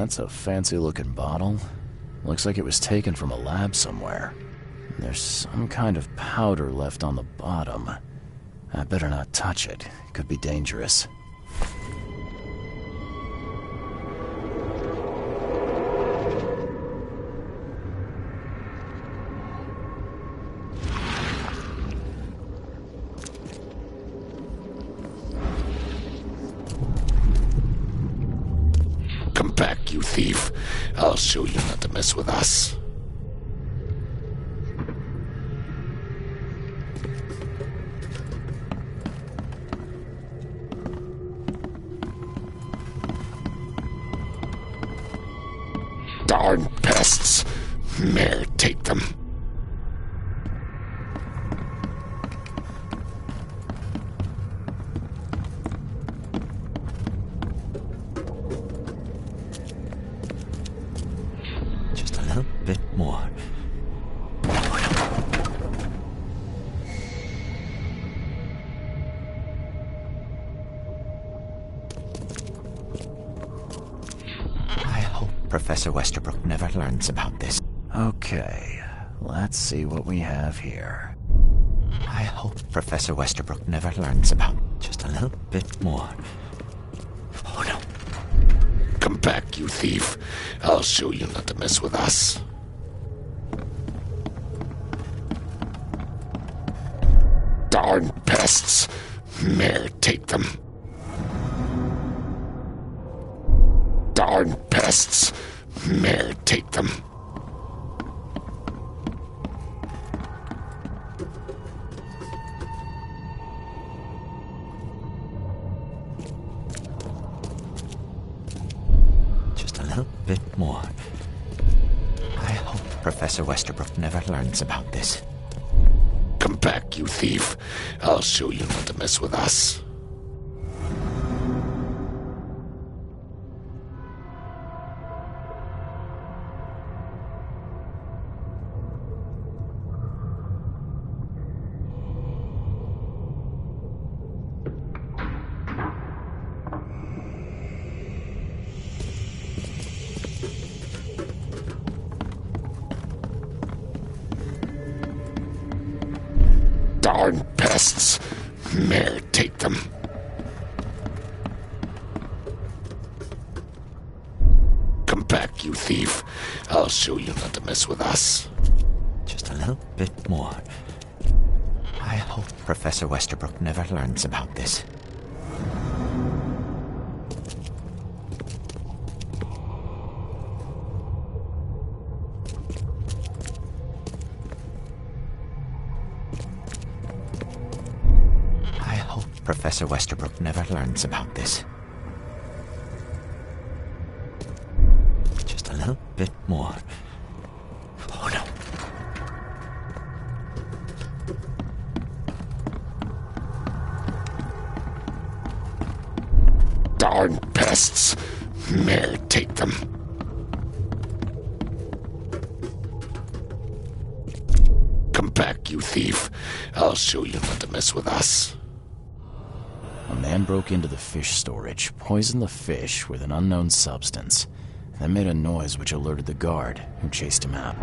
That's a fancy-looking bottle. Looks like it was taken from a lab somewhere. There's some kind of powder left on the bottom. I better not touch it. It could be dangerous. Come back, you thief. I'll show you not to mess with us. Darn pests. Mayor, take them. Just a little bit more. I hope Professor Westerbrook never learns about this. Okay, let's see what we have here. I hope Professor Westerbrook never learns about just a little bit more. Oh no. Come back, you thief. I'll show you not to mess with us. Darn pests. Mayor, take them. Darn pests. Mayor, take them. Just a little bit more. I hope Professor Westerbrook never learns about this. Come back, you thief. I'll show you not to mess with us. Darn pests. Mayor, take them. Come back, you thief. I'll show you not to mess with us. Just a little bit more. I hope Professor Westerbrook never learns about this. I hope Professor Westerbrook never learns about this. Just a little bit more. Oh no. Darn pests. Mayor, take them. Come back, you thief. I'll show you not to mess with us. A man broke into the fish storage, poisoned the fish with an unknown substance, then made a noise which alerted the guard, who chased him out.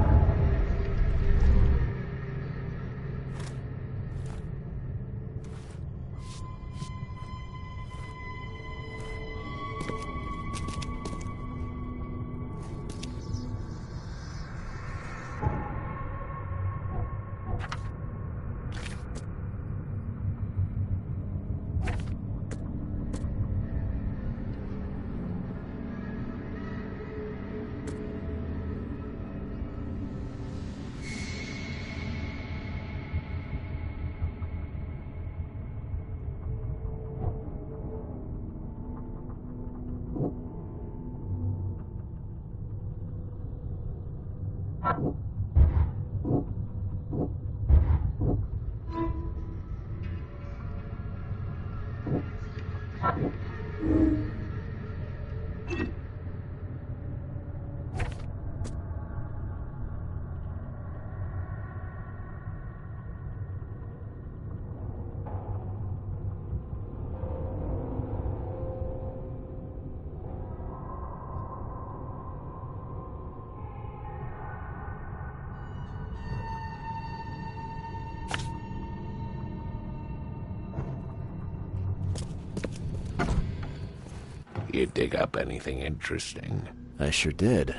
you dig up anything interesting? I sure did.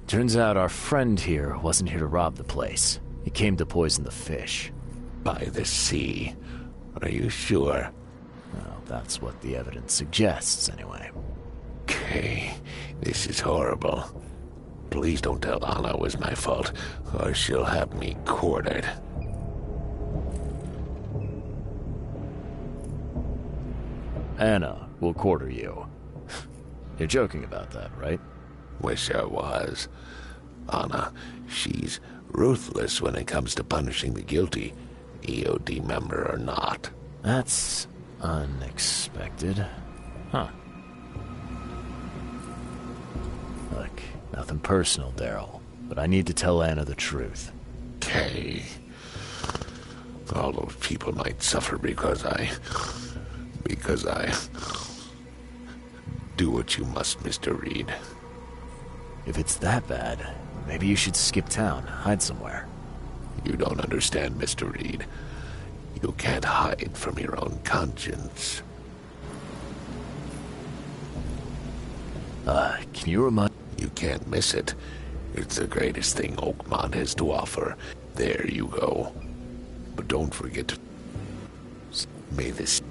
Turns out our friend here wasn't here to rob the place. He came to poison the fish. By the sea. Are you sure? Well, that's what the evidence suggests, anyway. Okay, this is horrible. Please don't tell Anna it was my fault, or she'll have me quartered. Anna will quarter you. You're joking about that, right? Wish I was. Anna, she's ruthless when it comes to punishing the guilty, EOD member or not. That's unexpected. Huh. Look, nothing personal, Daryl, but I need to tell Anna the truth. Okay. All those people might suffer because I do what you must, Mr. Reed. If it's that bad, maybe you should skip town, hide somewhere. You don't understand, Mr. Reed. You can't hide from your own conscience. Can you remind... You can't miss it. It's the greatest thing Oakmont has to offer. There you go. But don't forget to... May this...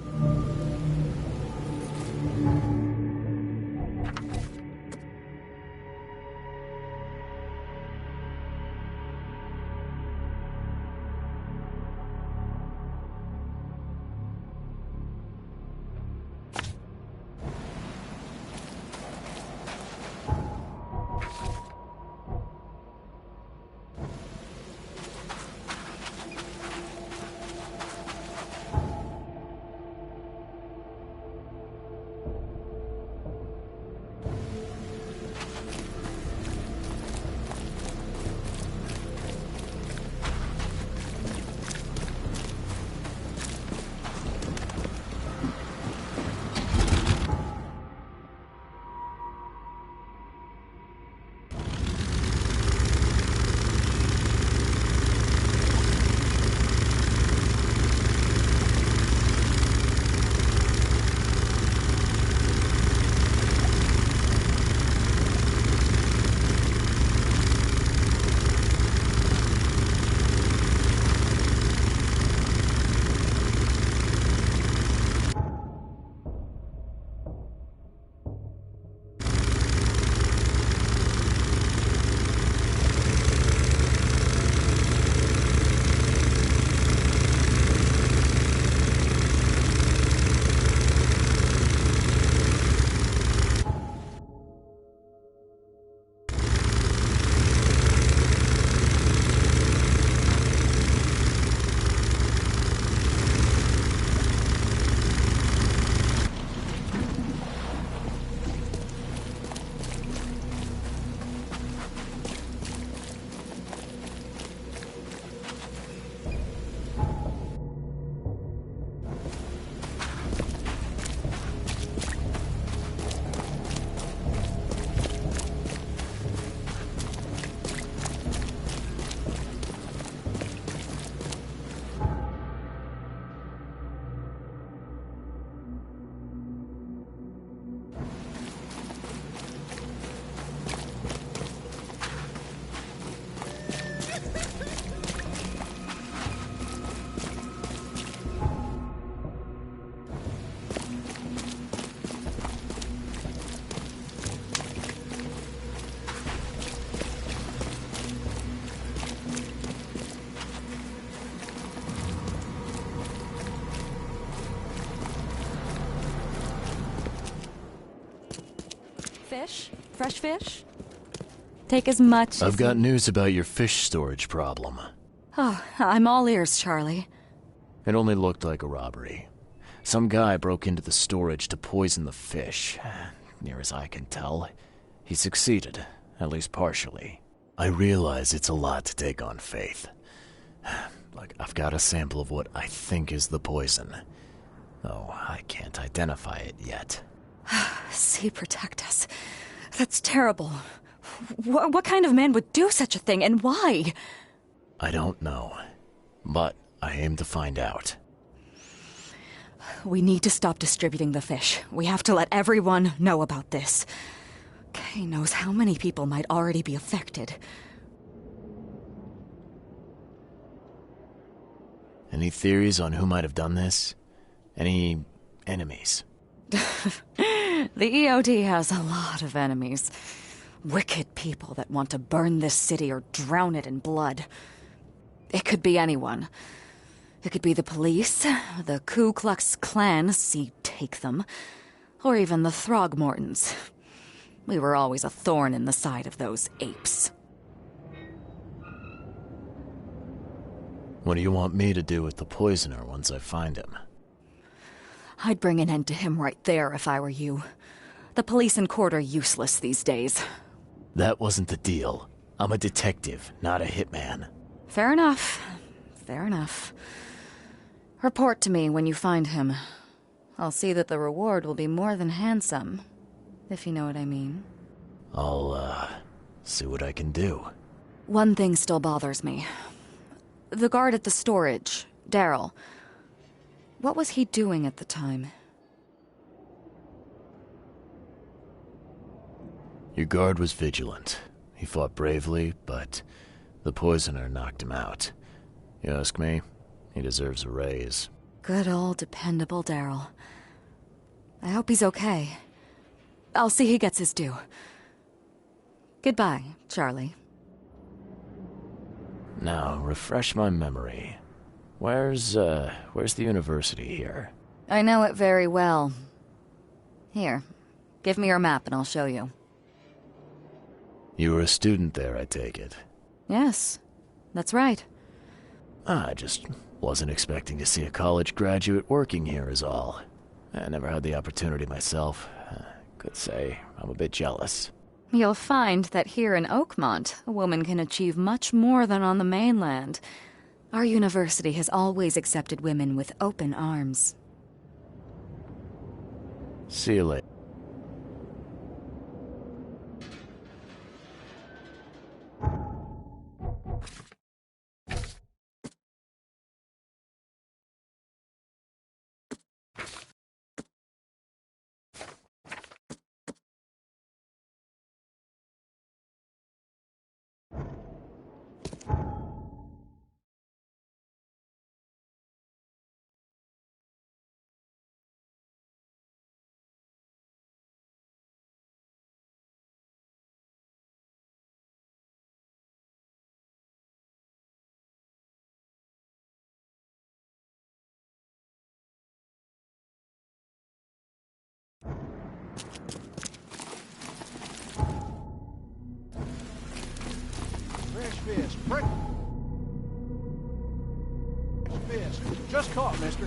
Fish? Fresh fish? Take as much I've got news about your fish storage problem. Oh, I'm all ears, Charlie. It only looked like a robbery. Some guy broke into the storage to poison the fish. Near as I can tell, he succeeded, at least partially. I realize it's a lot to take on faith. Look, I've got a sample of what I think is the poison, though I can't identify it yet. See, protect us. That's terrible. What kind of man would do such a thing, and why? I don't know, but I aim to find out. We need to stop distributing the fish. We have to let everyone know about this. Kay knows how many people might already be affected. Any theories on who might have done this? Any enemies? The EOD has a lot of enemies. Wicked people that want to burn this city or drown it in blood. It could be anyone. It could be the police, the Ku Klux Klan, see take them, or even the Throgmortons. We were always a thorn in the side of those apes. What do you want me to do with the poisoner once I find him? I'd bring an end to him right there if I were you. The police and court are useless these days. That wasn't the deal. I'm a detective, not a hitman. Fair enough. Fair enough. Report to me when you find him. I'll see that the reward will be more than handsome, if you know what I mean. I'll, see what I can do. One thing still bothers me. The guard at the storage, Daryl. What was he doing at the time? Your guard was vigilant. He fought bravely, but the poisoner knocked him out. You ask me, he deserves a raise. Good old dependable Daryl. I hope he's okay. I'll see he gets his due. Goodbye, Charlie. Now, refresh my memory. Where's the university here? I know it very well. Here, give me your map and I'll show you. You were a student there, I take it. Yes, that's right. I just wasn't expecting to see a college graduate working here is all. I never had the opportunity myself. Could say I'm a bit jealous. You'll find that here in Oakmont, a woman can achieve much more than on the mainland. Our university has always accepted women with open arms. See you later. Fresh fish. Fresh fish. Just caught, mister.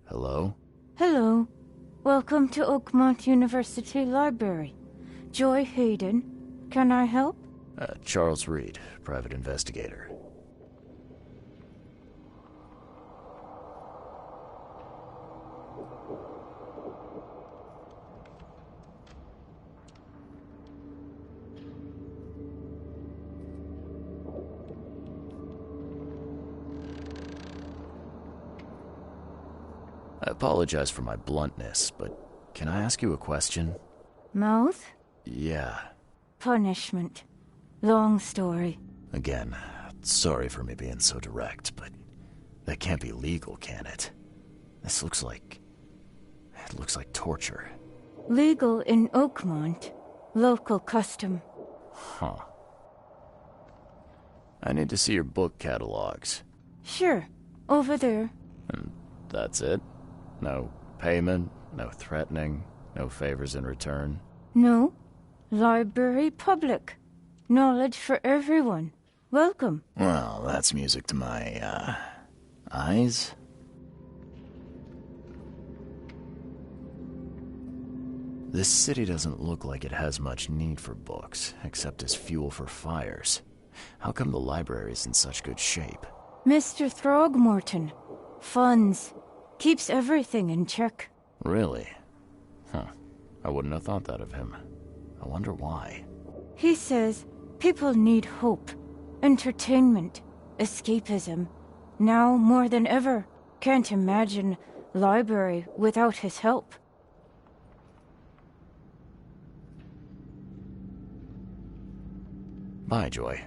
Hello? Hello. Welcome to Oakmont University Library. Joy Hayden. Can I help? Charles Reed, private investigator. I apologize for my bluntness, but can I ask you a question? Mouth? Yeah. Punishment. Long story. Again, sorry for me being so direct, but that can't be legal, can it? This looks like... it looks like torture. Legal in Oakmont. Local custom. Huh. I need to see your book catalogs. Sure. Over there. And that's it? No payment, no threatening, no favors in return? No. Library public. Knowledge for everyone. Welcome. Well, that's music to my, eyes. This city doesn't look like it has much need for books, except as fuel for fires. How come the library's in such good shape? Mr. Throgmorton. Funds. Keeps everything in check. Really? Huh. I wouldn't have thought that of him. I wonder why. He says people need hope, entertainment, escapism. Now more than ever. Can't imagine library without his help. Bye, Joy.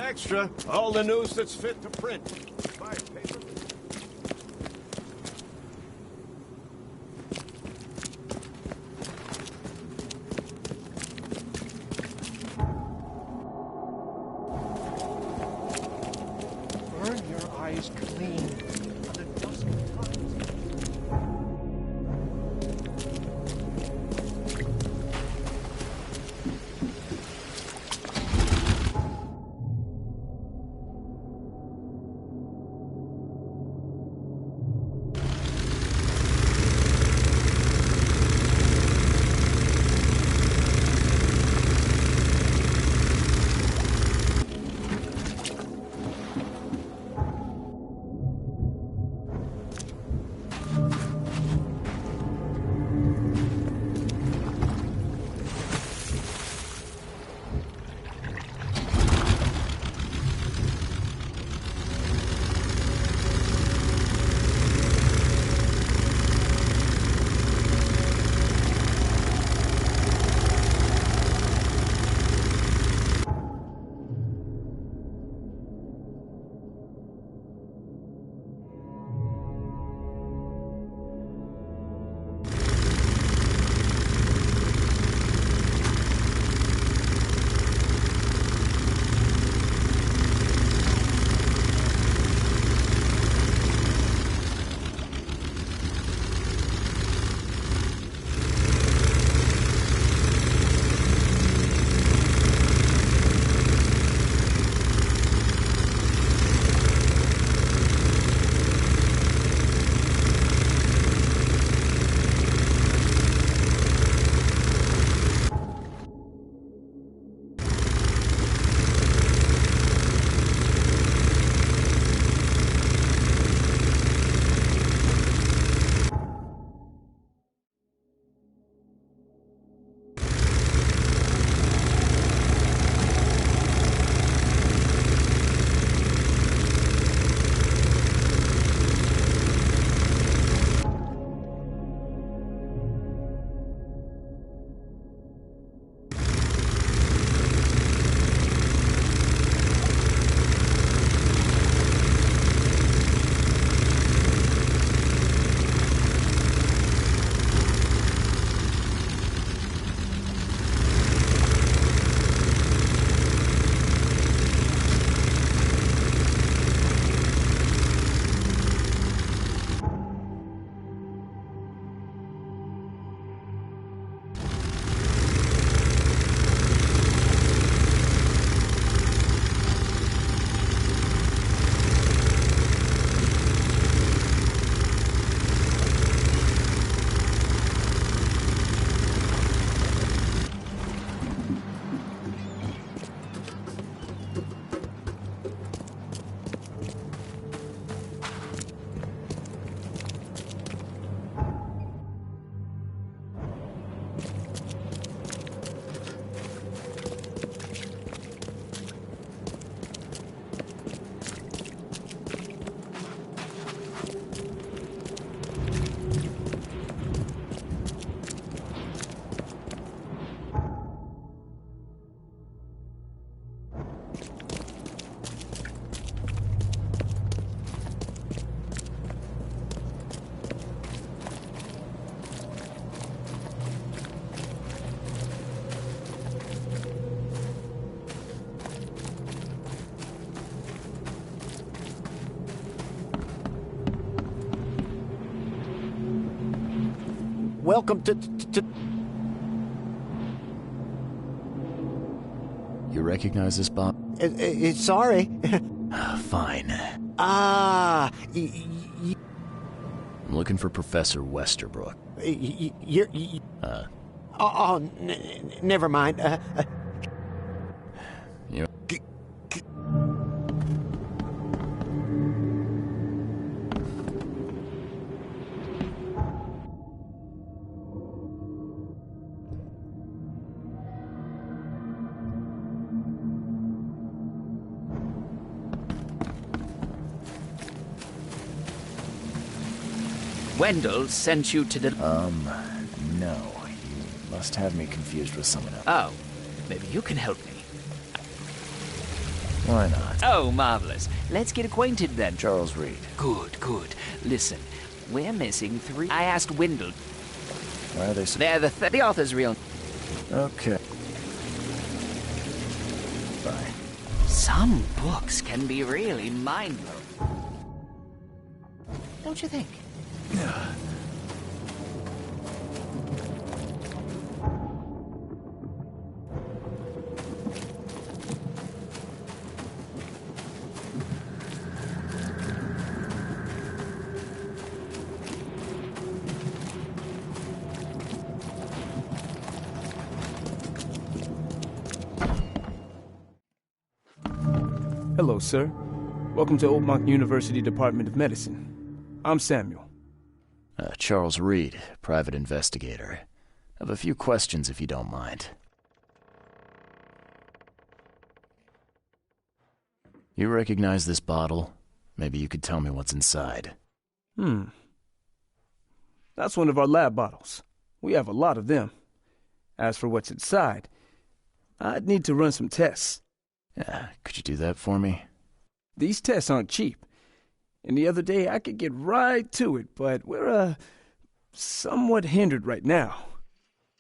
Extra, all the news that's fit to print. Buy paper. Burn your eyes clean. Welcome to... You recognize this, Bob? Sorry. Fine. Ah, I'm looking for Professor Westerbrook. you're... never mind. You... Wendell sent you to the... No. You must have me confused with someone else. Oh, maybe you can help me. Why not? Oh, marvelous. Let's get acquainted then. Charles Reed. Good, good. Listen, we're missing 3. I asked Windle. Why are they so... They're the author's real... Okay. Bye. Some books can be really mind-blowing. Don't you think? Yeah. Hello, sir. Welcome to Oakmont University Department of Medicine. I'm Samuel. Charles Reed, private investigator. I have a few questions if you don't mind. You recognize this bottle? Maybe you could tell me what's inside. That's one of our lab bottles. We have a lot of them. As for what's inside, I'd need to run some tests. Yeah, could you do that for me? These tests aren't cheap. And the other day I could get right to it, but we're, somewhat hindered right now.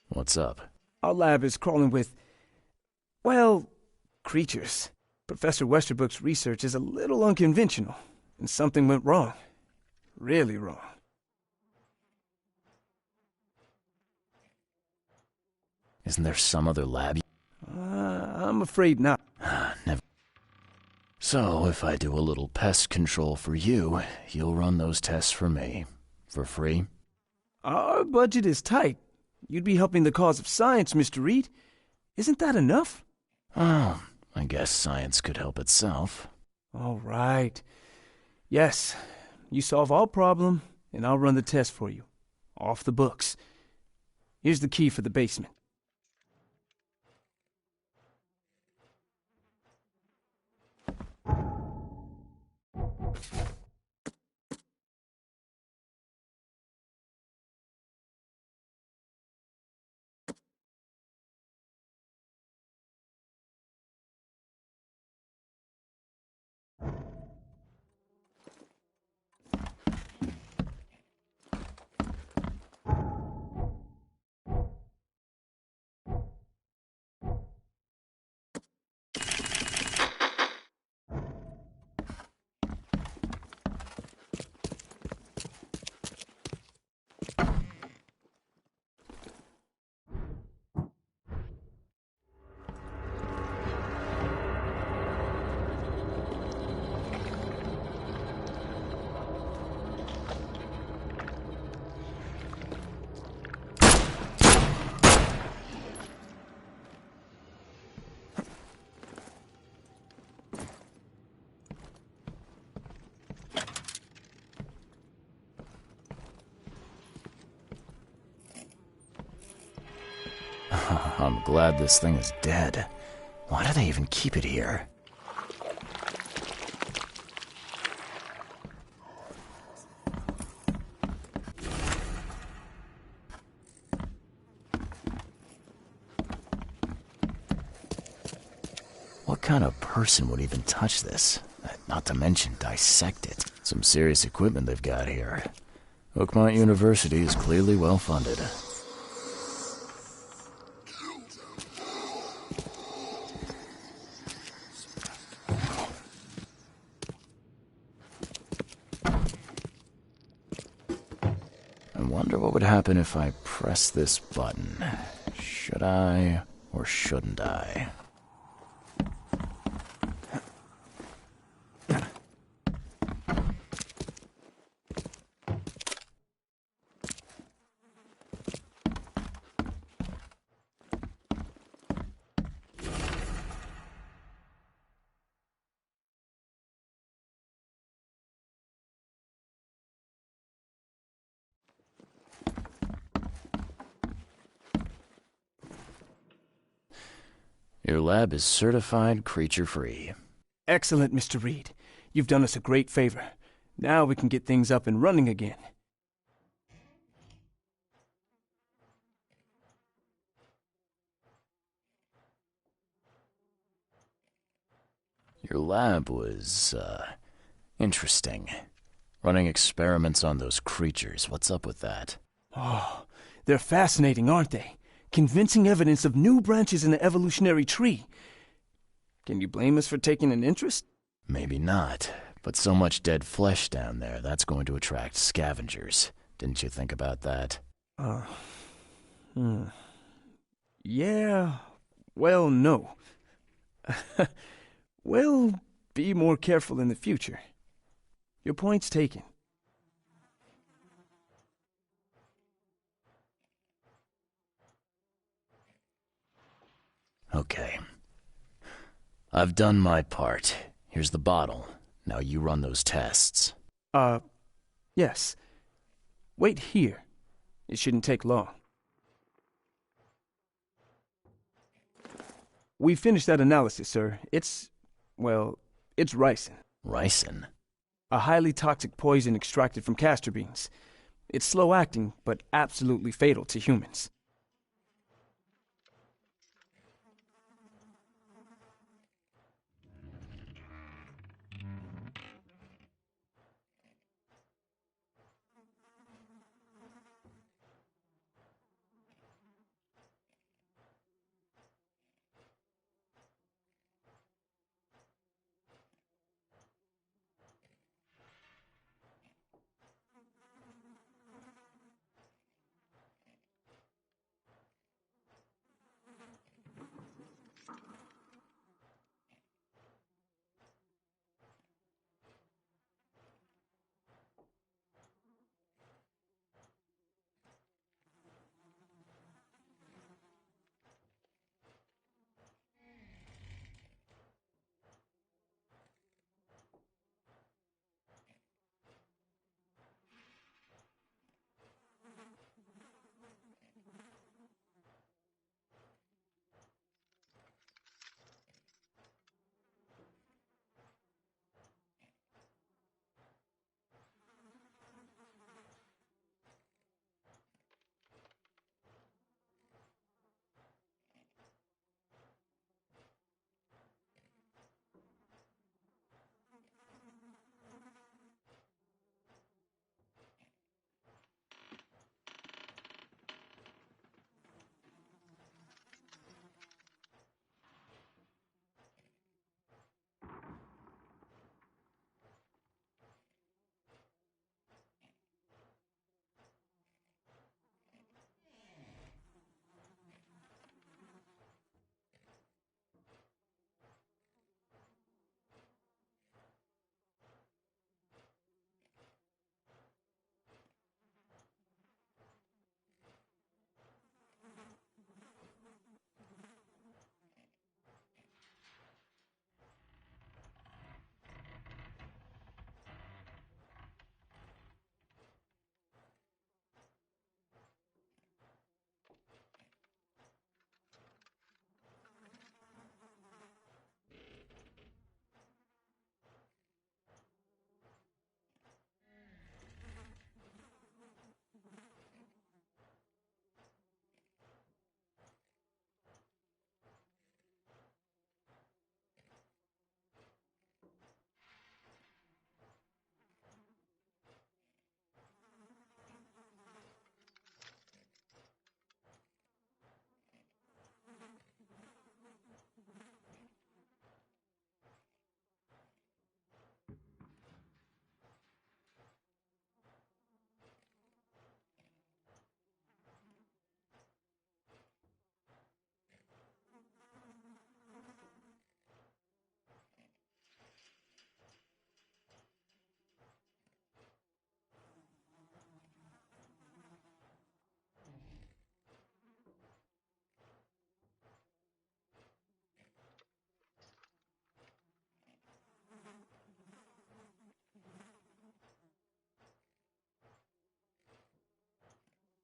What's up? Our lab is crawling with, well, creatures. Professor Westerbrook's research is a little unconventional, and something went wrong. Really wrong. Isn't there some other lab? I'm afraid not. Never. So, if I do a little pest control for you, you'll run those tests for me. For free? Our budget is tight. You'd be helping the cause of science, Mr. Reed. Isn't that enough? Oh, I guess science could help itself. All right. Yes, you solve our problem, and I'll run the test for you. Off the books. Here's the key for the basement. I'm glad this thing is dead. Why do they even keep it here? What kind of person would even touch this? Not to mention dissect it. Some serious equipment they've got here. Oakmont University is clearly well funded. I wonder what would happen if I press this button. Should I or shouldn't I? Your lab is certified creature-free. Excellent, Mr. Reed. You've done us a great favor. Now we can get things up and running again. Your lab was, interesting. Running experiments on those creatures. What's up with that? Oh, they're fascinating, aren't they? Convincing evidence of new branches in the evolutionary tree. Can you blame us for taking an interest? Maybe not, but so much dead flesh down there, that's going to attract scavengers. Didn't you think about that? Yeah, well, no. We'll be more careful in the future. Your point's taken. Okay. I've done my part. Here's the bottle. Now you run those tests. Yes. Wait here. It shouldn't take long. We finished that analysis, sir. It's ricin. Ricin? A highly toxic poison extracted from castor beans. It's slow-acting, but absolutely fatal to humans.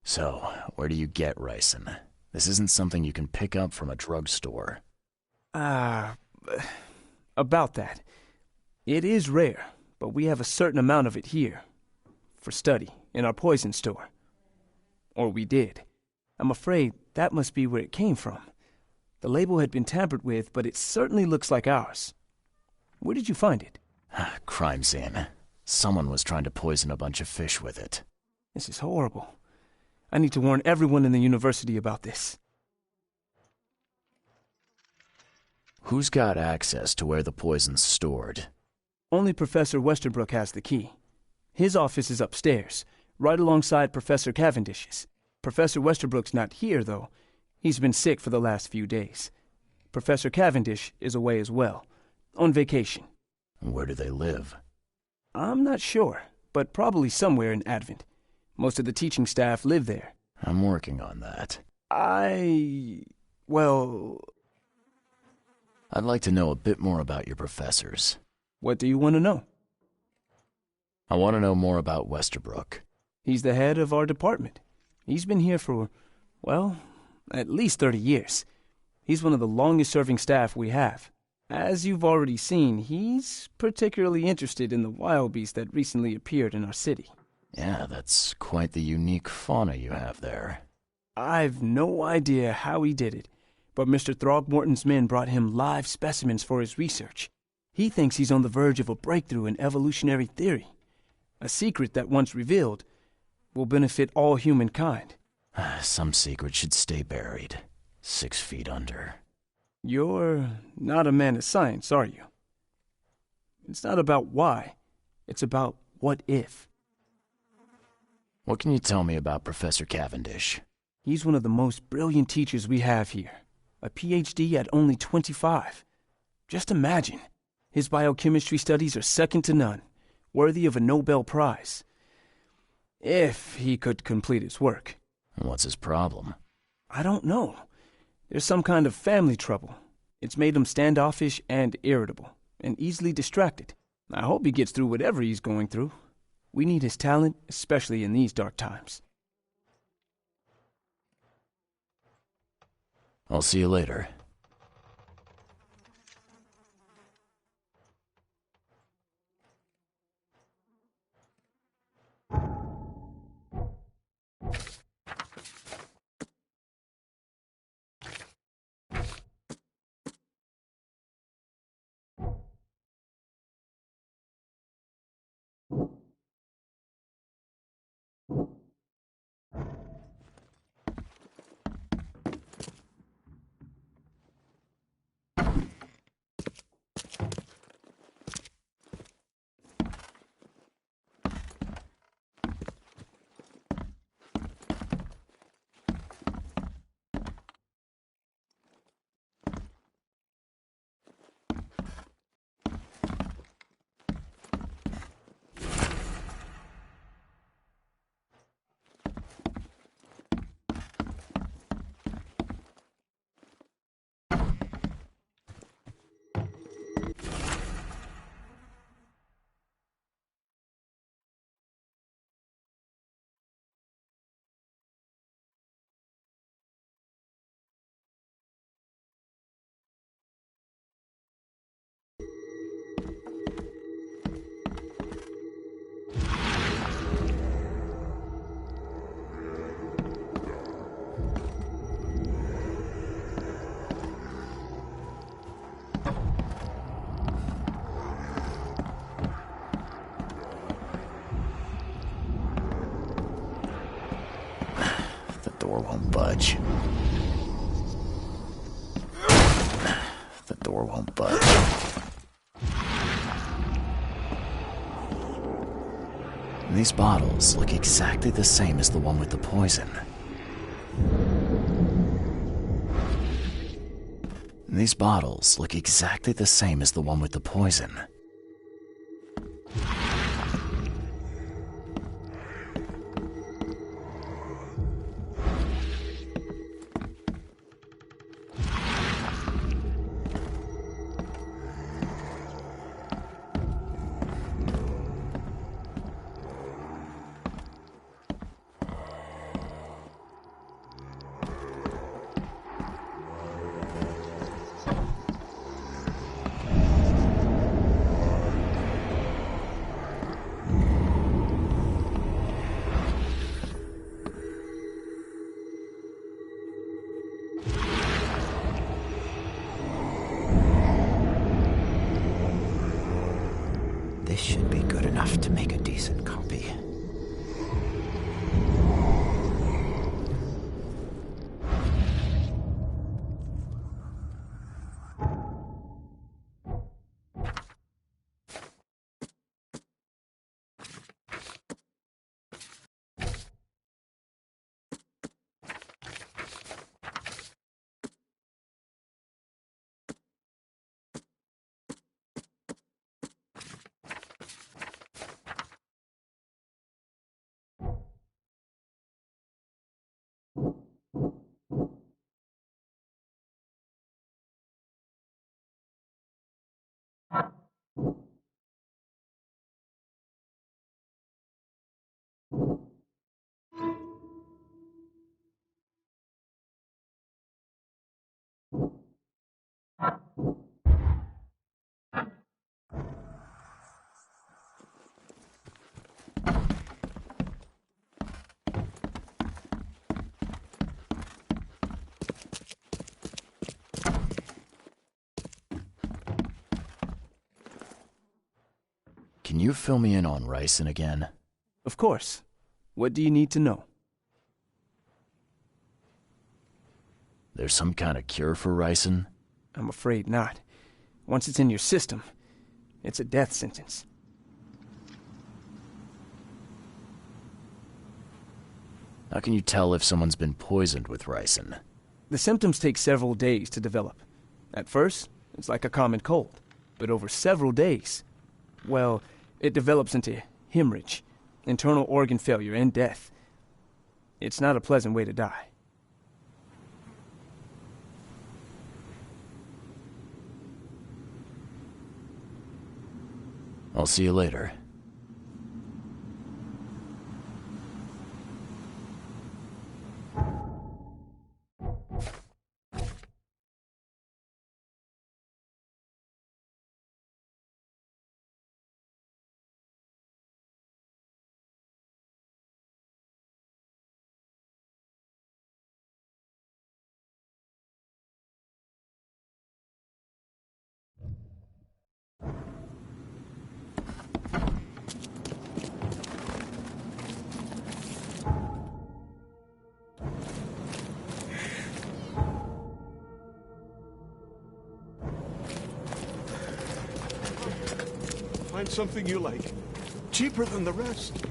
So, where do you get ricin? This isn't something you can pick up from a drugstore. About that. It is rare, but we have a certain amount of it here. For study, in our poison store. Or we did. I'm afraid that must be where it came from. The label had been tampered with, but it certainly looks like ours. Where did you find it? Crime scene. Someone was trying to poison a bunch of fish with it. This is horrible. I need to warn everyone in the university about this. Who's got access to where the poison's stored? Only Professor Westerbrook has the key. His office is upstairs, right alongside Professor Cavendish's. Professor Westerbrook's not here, though. He's been sick for the last few days. Professor Cavendish is away as well, on vacation. Where do they live? I'm not sure, but probably somewhere in Advent. Most of the teaching staff live there. I'm working on that. Well... I'd like to know a bit more about your professors. What do you want to know? I want to know more about Westerbrook. He's the head of our department. He's been here for, well, at least 30 years. He's one of the longest-serving staff we have. As you've already seen, he's particularly interested in the wild beast that recently appeared in our city. Yeah, that's quite the unique fauna you have there. I've no idea how he did it, but Mr. Throgmorton's men brought him live specimens for his research. He thinks he's on the verge of a breakthrough in evolutionary theory. A secret that, once revealed, will benefit all humankind. Some secret should stay buried, 6 feet under. You're not a man of science, are you? It's not about why. It's about what if. What can you tell me about Professor Cavendish? He's one of the most brilliant teachers we have here. A PhD at only 25. Just imagine. His biochemistry studies are second to none, worthy of a Nobel Prize. If he could complete his work. What's his problem? I don't know. There's some kind of family trouble. It's made him standoffish and irritable, and easily distracted. I hope he gets through whatever he's going through. We need his talent, especially in these dark times. I'll see you later. door won't budge. The door won't budge. These bottles look exactly the same as the one with the poison. These bottles look exactly the same as the one with the poison. This should be good enough to make a decent copy. Can you fill me in on ricin again? Of course. What do you need to know? There's some kind of cure for ricin? I'm afraid not. Once it's in your system, it's a death sentence. How can you tell if someone's been poisoned with ricin? The symptoms take several days to develop. At first, it's like a common cold. But over several days, well, it develops into hemorrhage, internal organ failure, and death. It's not a pleasant way to die. I'll see you later. Find something you like. Cheaper than the rest.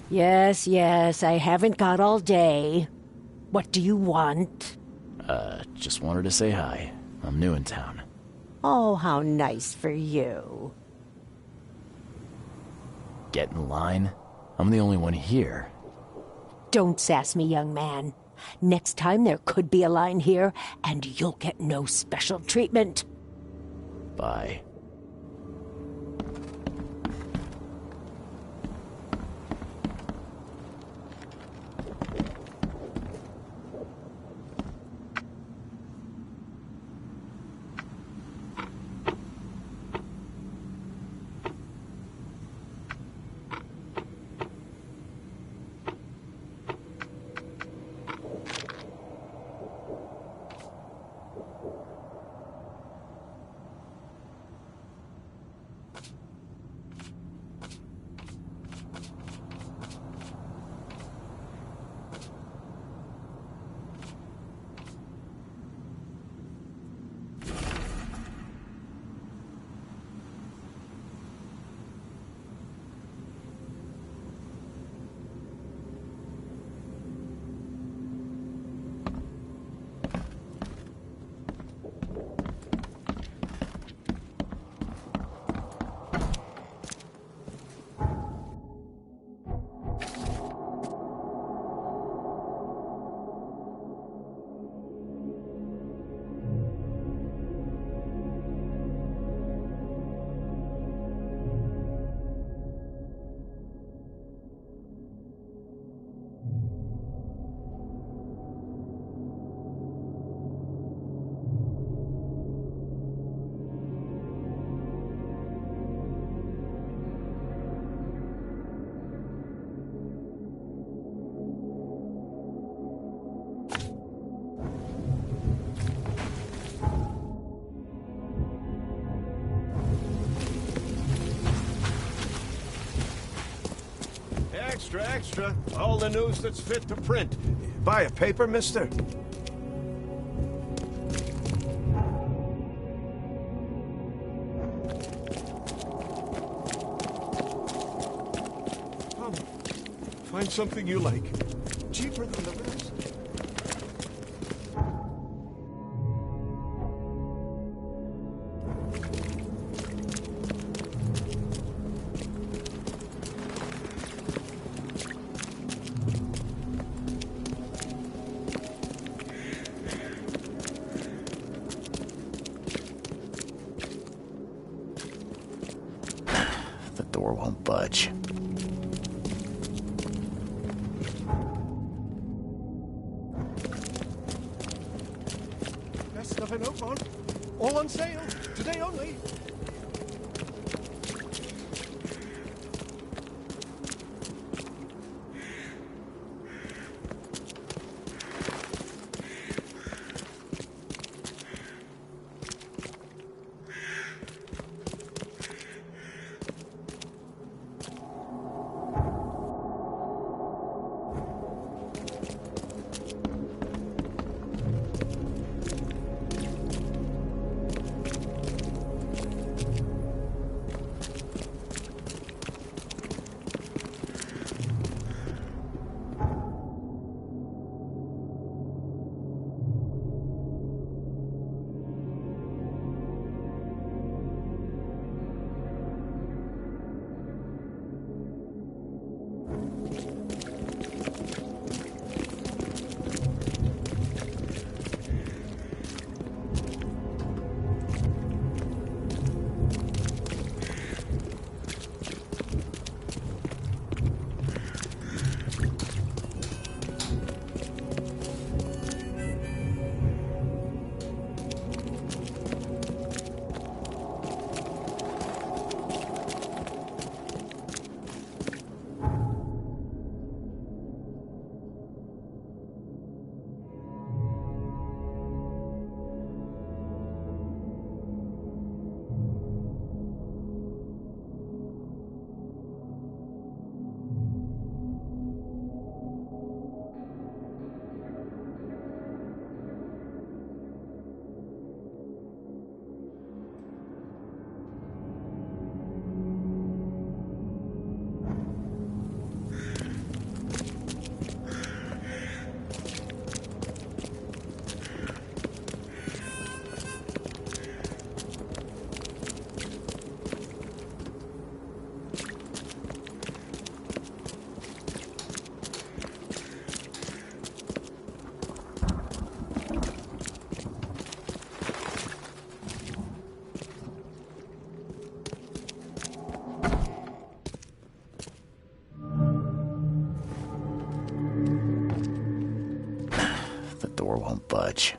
Yes, yes, I haven't got all day. What do you want? Just wanted to say hi. I'm new in town. Oh, how nice for you. Get in line? I'm the only one here. Don't sass me, young man. Next time there could be a line here, and you'll get no special treatment. Bye. Extra, extra. All the news that's fit to print. Buy a paper, mister? Come, find something you like. Cheaper than the rest. The door won't budge. Best stuff in Oakmont. All on sale. Today only. budge.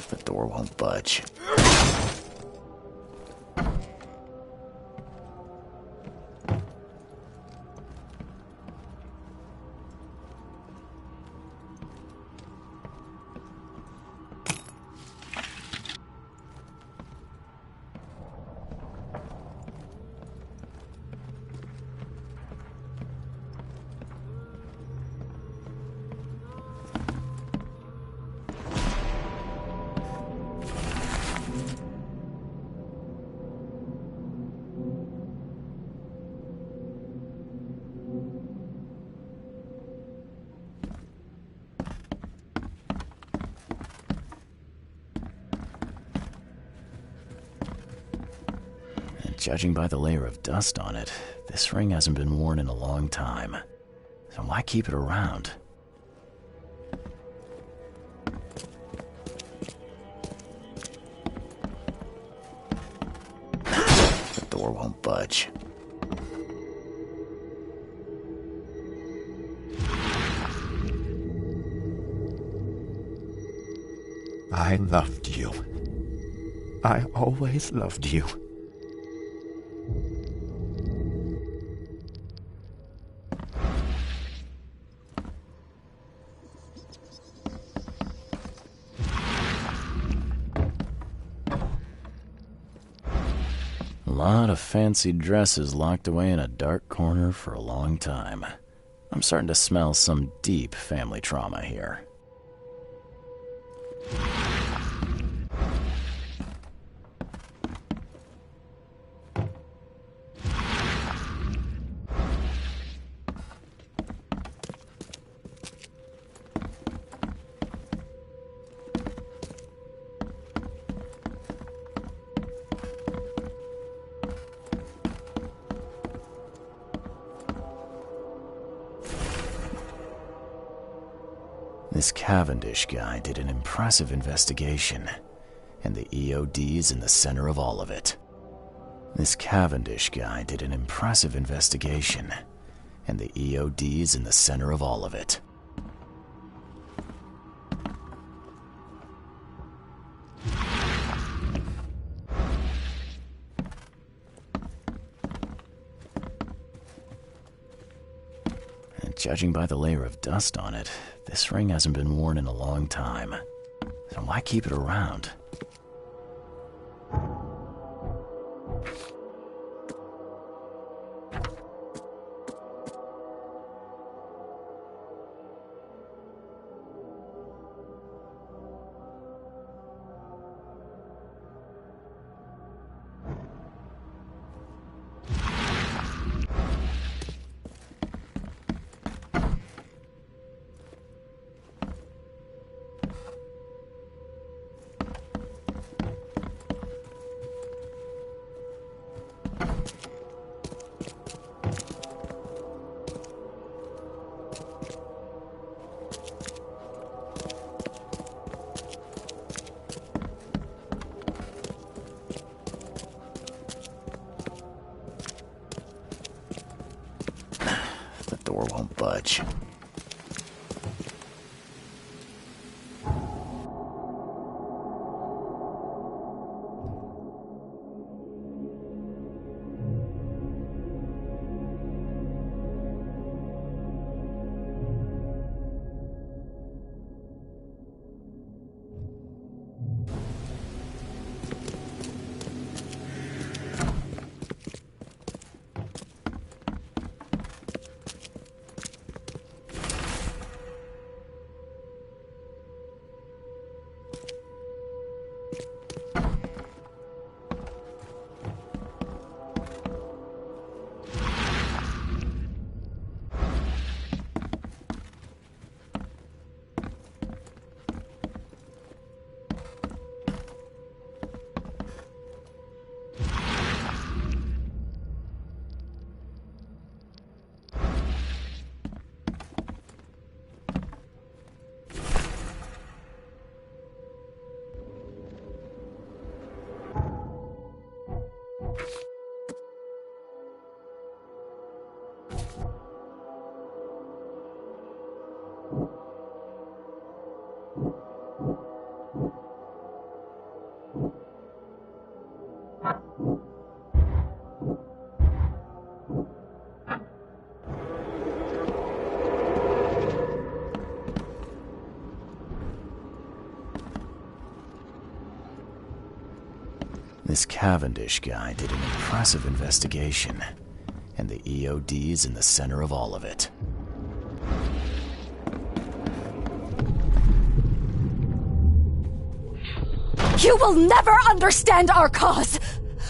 The door won't budge. Judging by the layer of dust on it, this ring hasn't been worn in a long time. So why keep it around? The door won't budge. I loved you. I always loved you. A lot of fancy dresses locked away in a dark corner for a long time. I'm starting to smell some deep family trauma here. This Cavendish guy did an impressive investigation, and the EOD's in the center of all of it. This Cavendish guy did an impressive investigation, and the EOD's in the center of all of it. Judging by the layer of dust on it, this ring hasn't been worn in a long time. So why keep it around? The door won't budge. This Cavendish guy did an impressive investigation, and the EOD's in the center of all of it. You will never understand our cause!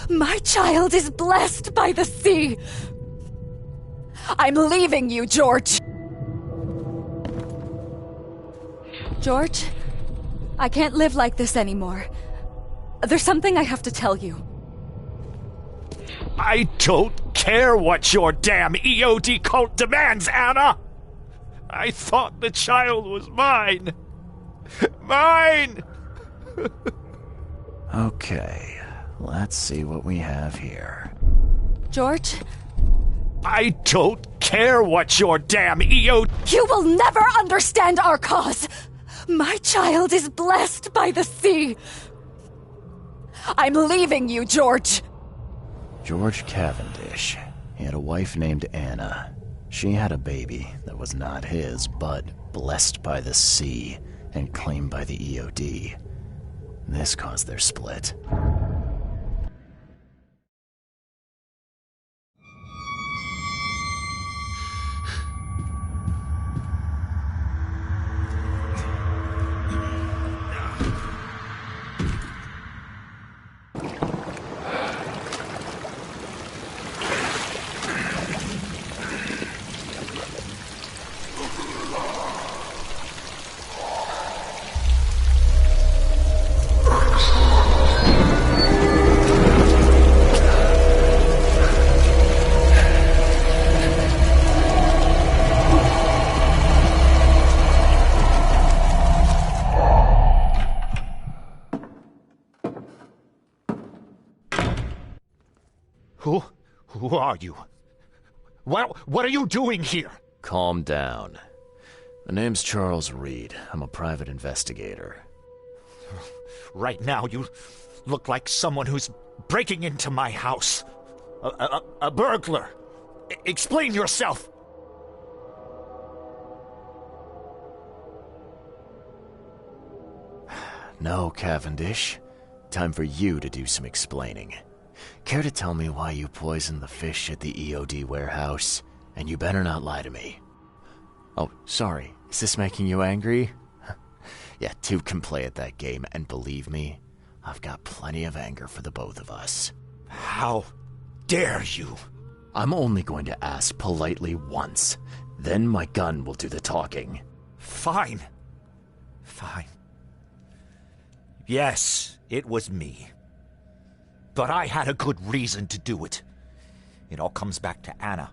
My child is blessed by the sea! I'm leaving you, George! George, I can't live like this anymore. There's something I have to tell you. I don't care what your damn EOD cult demands, Anna! I thought the child was mine! Mine! Okay, let's see what we have here. George? I don't care what your damn EOD... You will never understand our cause! My child is blessed by the sea! I'm leaving you, George! George Cavendish. He had a wife named Anna. She had a baby that was not his, but blessed by the sea and claimed by the EOD. This caused their split. Who are you? What are you doing here? Calm down. My name's Charles Reed. I'm a private investigator. Right now, you look like someone who's breaking into my house. A burglar. Explain yourself. No, Cavendish. Time for you to do some explaining. Care to tell me why you poisoned the fish at the EOD warehouse? And you better not lie to me. Oh, sorry. Is this making you angry? Yeah, two can play at that game, and believe me, I've got plenty of anger for the both of us. How dare you? I'm only going to ask politely once. Then my gun will do the talking. Fine. Fine. Yes, it was me. But I had a good reason to do it. It all comes back to Anna.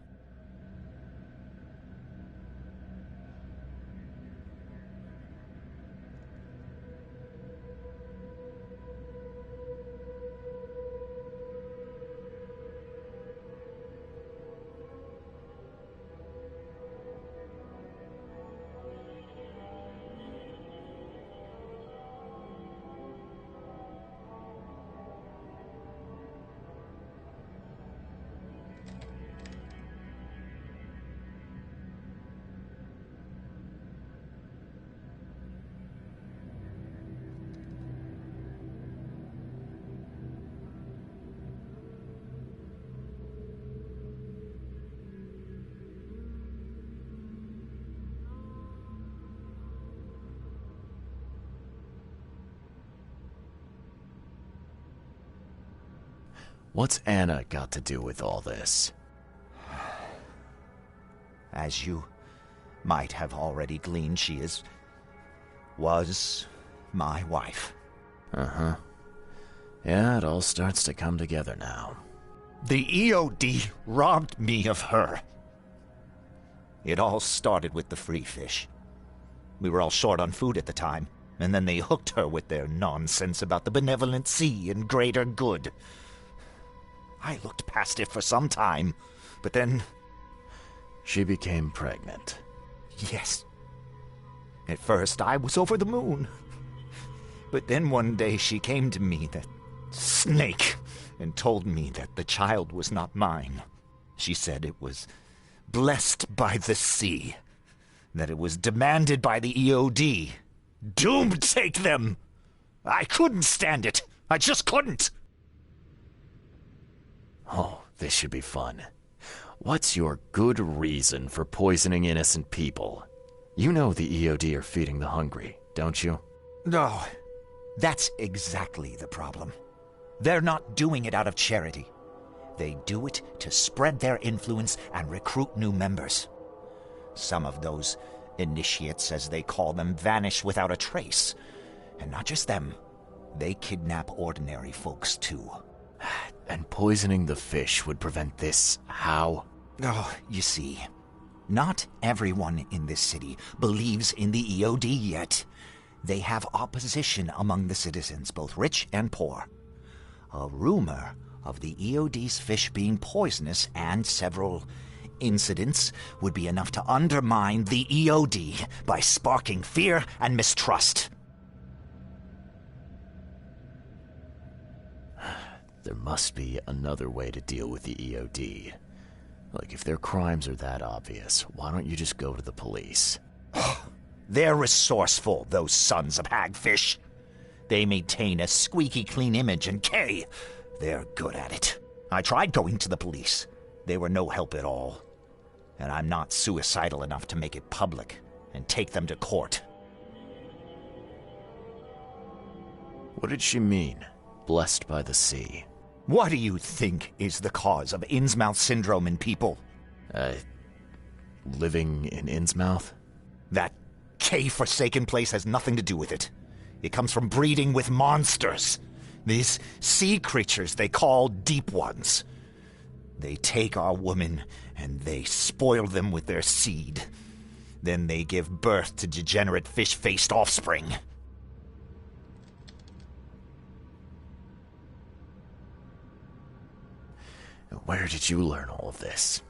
What's Anna got to do with all this? As you might have already gleaned, she was my wife. Uh-huh. Yeah, it all starts to come together now. The EOD robbed me of her. It all started with the free fish. We were all short on food at the time, and then they hooked her with their nonsense about the benevolent sea and greater good. I looked past it for some time, but then... She became pregnant. Yes. At first, I was over the moon. But then one day she came to me, that snake, and told me that the child was not mine. She said it was blessed by the sea, that it was demanded by the EOD. Doom take them! I couldn't stand it. I just couldn't. Oh, this should be fun. What's your good reason for poisoning innocent people? You know the EOD are feeding the hungry, don't you? No, that's exactly the problem. They're not doing it out of charity. They do it to spread their influence and recruit new members. Some of those initiates, as they call them, vanish without a trace. And not just them. They kidnap ordinary folks, too. And poisoning the fish would prevent this how? Oh, you see, not everyone in this city believes in the EOD yet. They have opposition among the citizens, both rich and poor. A rumor of the EOD's fish being poisonous and several incidents would be enough to undermine the EOD by sparking fear and mistrust. There must be another way to deal with the EOD. Like, if their crimes are that obvious, why don't you just go to the police? They're resourceful, those sons of hagfish. They maintain a squeaky clean image, and they're good at it. I tried going to the police. They were no help at all. And I'm not suicidal enough to make it public and take them to court. What did she mean? Blessed by the sea. What do you think is the cause of Innsmouth syndrome in people? Living in Innsmouth? That K-forsaken place has nothing to do with it. It comes from breeding with monsters. These sea creatures they call Deep Ones. They take our women and they spoil them with their seed. Then they give birth to degenerate fish-faced offspring. Where did you learn all of this?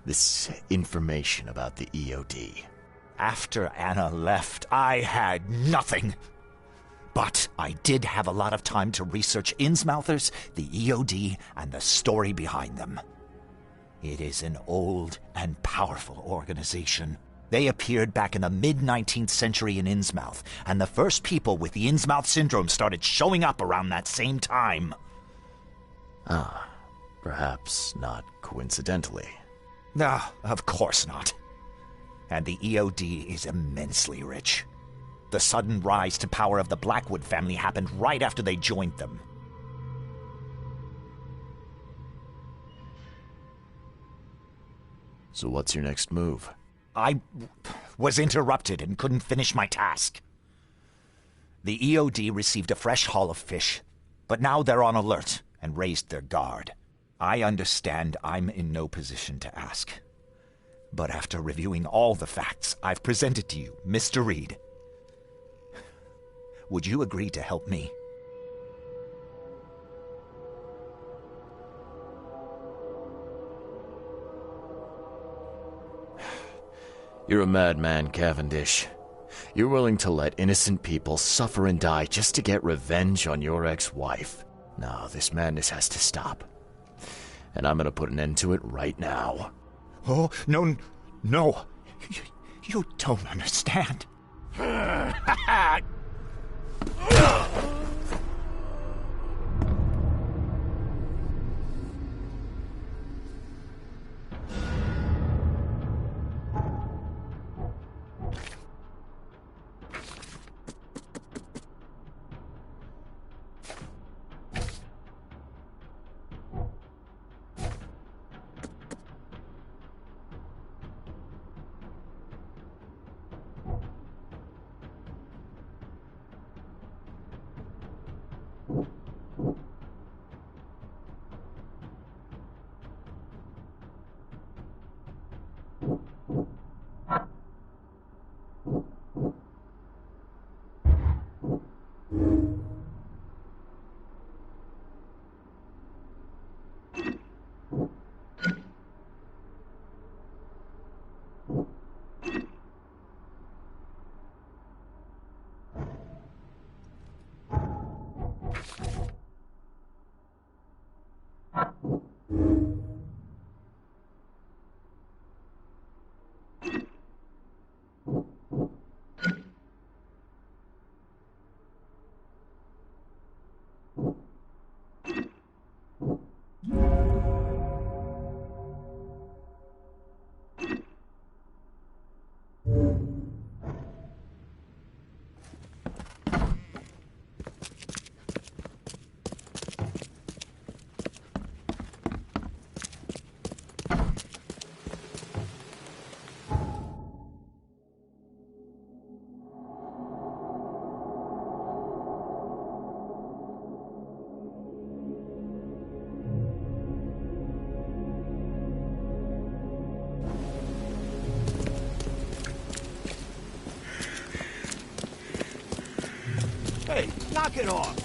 This information about the EOD? After Anna left, I had nothing. But I did have a lot of time to research Innsmouthers, the EOD, and the story behind them. It is an old and powerful organization. They appeared back in the mid-19th century in Innsmouth, and the first people with the Innsmouth syndrome started showing up around that same time. Perhaps not coincidentally. No, of course not. And the EOD is immensely rich. The sudden rise to power of the Blackwood family happened right after they joined them. So what's your next move? I was interrupted and couldn't finish my task. The EOD received a fresh haul of fish, but now they're on alert and raised their guard. I understand I'm in no position to ask. But after reviewing all the facts I've presented to you, Mr. Reed, would you agree to help me? You're a madman, Cavendish. You're willing to let innocent people suffer and die just to get revenge on your ex-wife. No, this madness has to stop. And I'm gonna put an end to it right now. Oh, no. You don't understand. it off!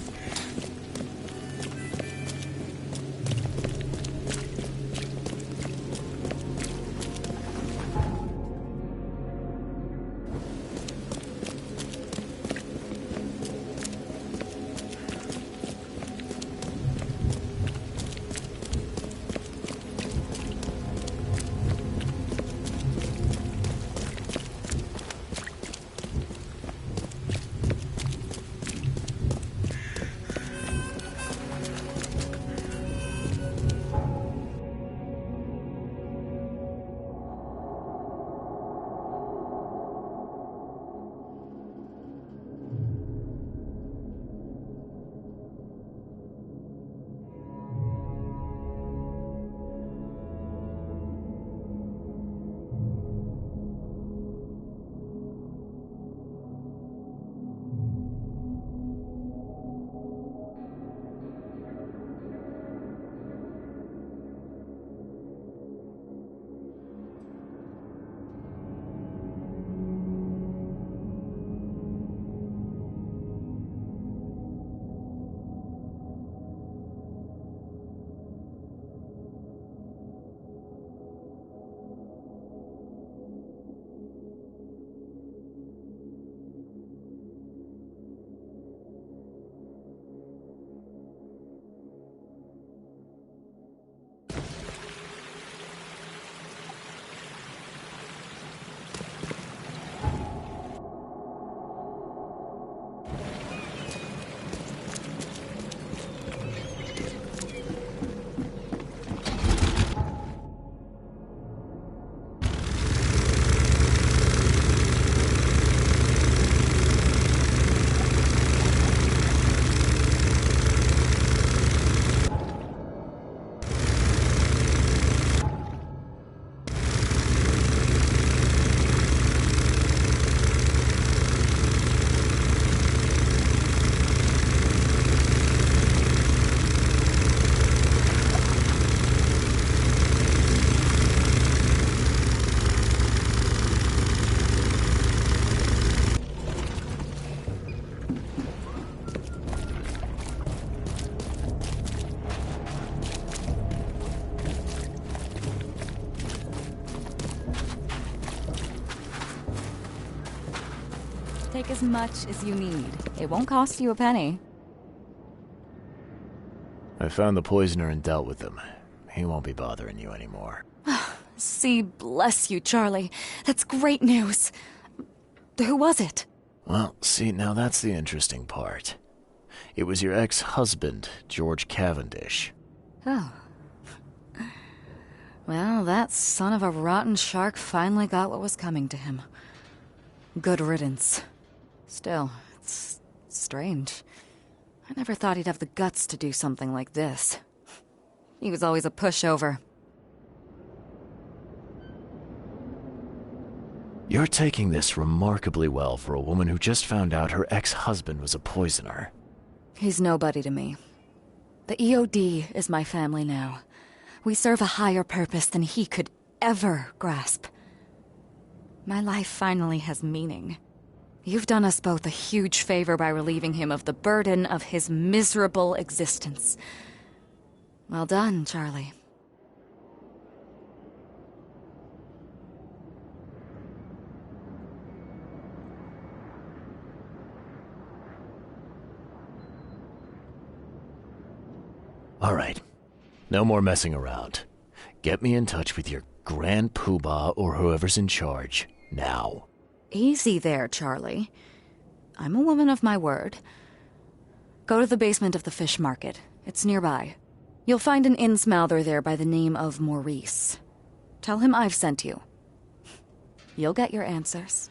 Take as much as you need. It won't cost you a penny. I found the poisoner and dealt with him. He won't be bothering you anymore. See, bless you, Charlie. That's great news. Who was it? Well, see, now that's the interesting part. It was your ex-husband, George Cavendish. Oh. Well, that son of a rotten shark finally got what was coming to him. Good riddance. Still, it's strange. I never thought he'd have the guts to do something like this. He was always a pushover. You're taking this remarkably well for a woman who just found out her ex-husband was a poisoner. He's nobody to me. The EOD is my family now. We serve a higher purpose than he could ever grasp. My life finally has meaning. You've done us both a huge favor by relieving him of the burden of his miserable existence. Well done, Charlie. All right. No more messing around. Get me in touch with your Grand Poobah or whoever's in charge, now. Easy there, Charlie. I'm a woman of my word. Go to the basement of the fish market. It's nearby. You'll find an innsmouther there by the name of Maurice. Tell him I've sent you. You'll get your answers.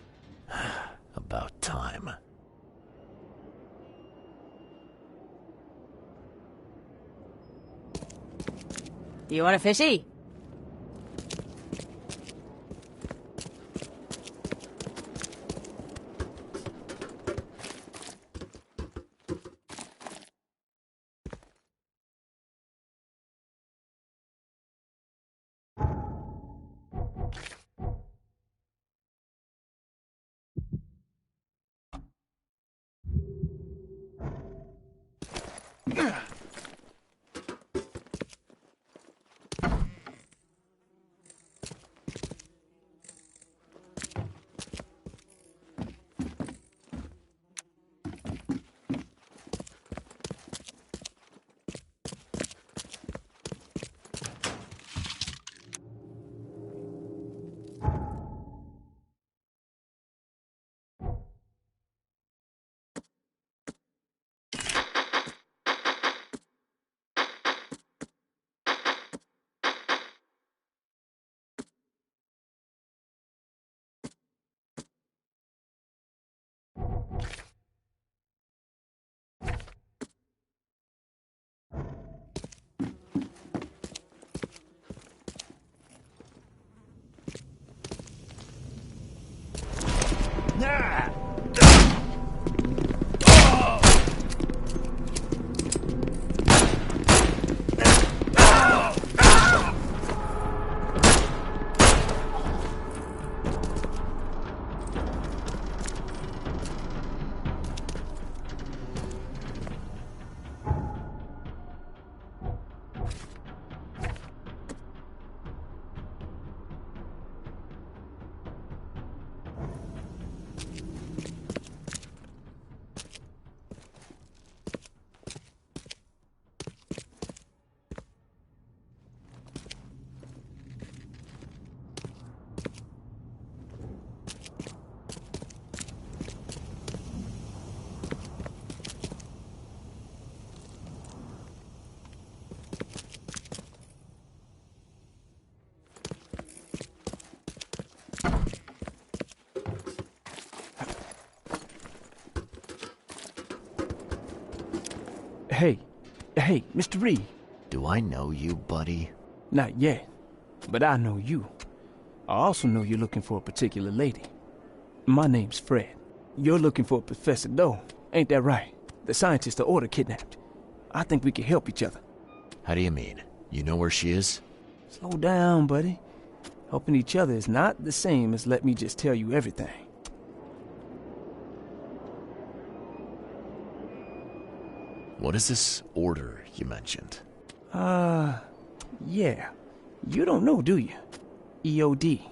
About time. Do you want a fishy? Hey, Mr. Reed. Do I know you, buddy? Not yet, but I know you. I also know you're looking for a particular lady. My name's Fred. You're looking for Professor Doe, ain't that right? The scientist the Order kidnapped. I think we can help each other. How do you mean? You know where she is? Slow down, buddy. Helping each other is not the same as let me just tell you everything. What is this order you mentioned? Yeah. You don't know, do you? EOD.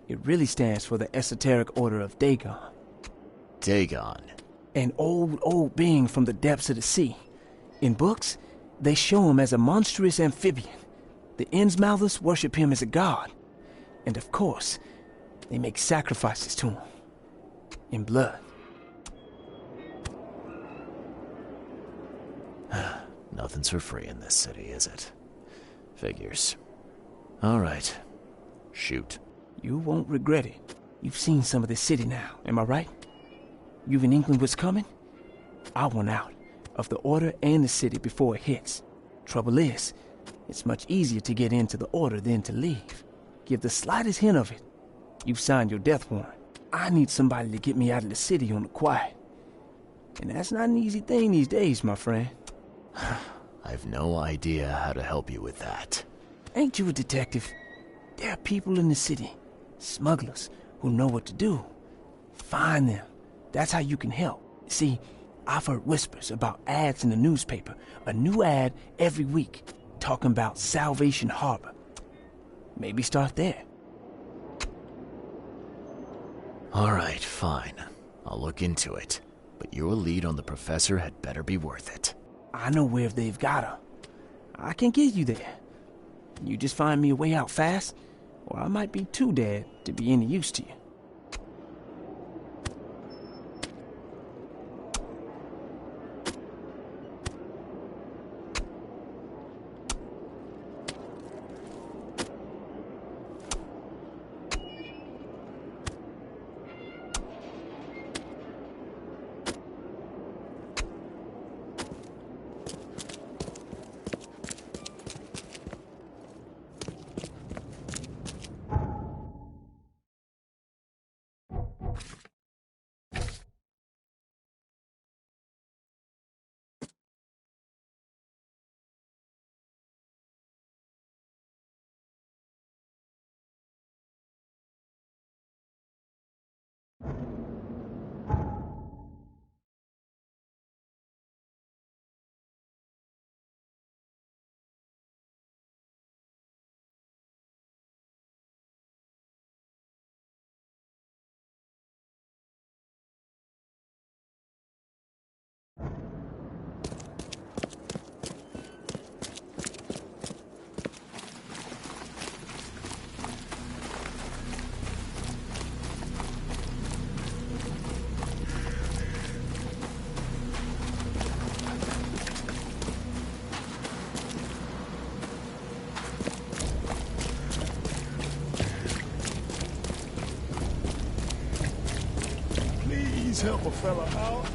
It really stands for the Esoteric Order of Dagon. Dagon? An old being from the depths of the sea. In books, they show him as a monstrous amphibian. The Innsmouthers worship him as a god. And of course, they make sacrifices to him. In blood. Nothing's for free in this city, is it? Figures. All right. Shoot. You won't regret it. You've seen some of this city now, am I right? You've an inkling what's coming? I want out of the Order and the city before it hits. Trouble is, it's much easier to get into the Order than to leave. Give the slightest hint of it, you've signed your death warrant. I need somebody to get me out of the city on the quiet. And that's not an easy thing these days, my friend. I've no idea how to help you with that. Ain't you a detective? There are people in the city, smugglers, who know what to do. Find them. That's how you can help. See, I've heard whispers about ads in the newspaper. A new ad every week, talking about Salvation Harbor. Maybe start there. All right, fine. I'll look into it. But your lead on the professor had better be worth it. I know where they've got her. I can get you there. You just find me a way out fast, or I might be too dead to be any use to you. Please help a fella out.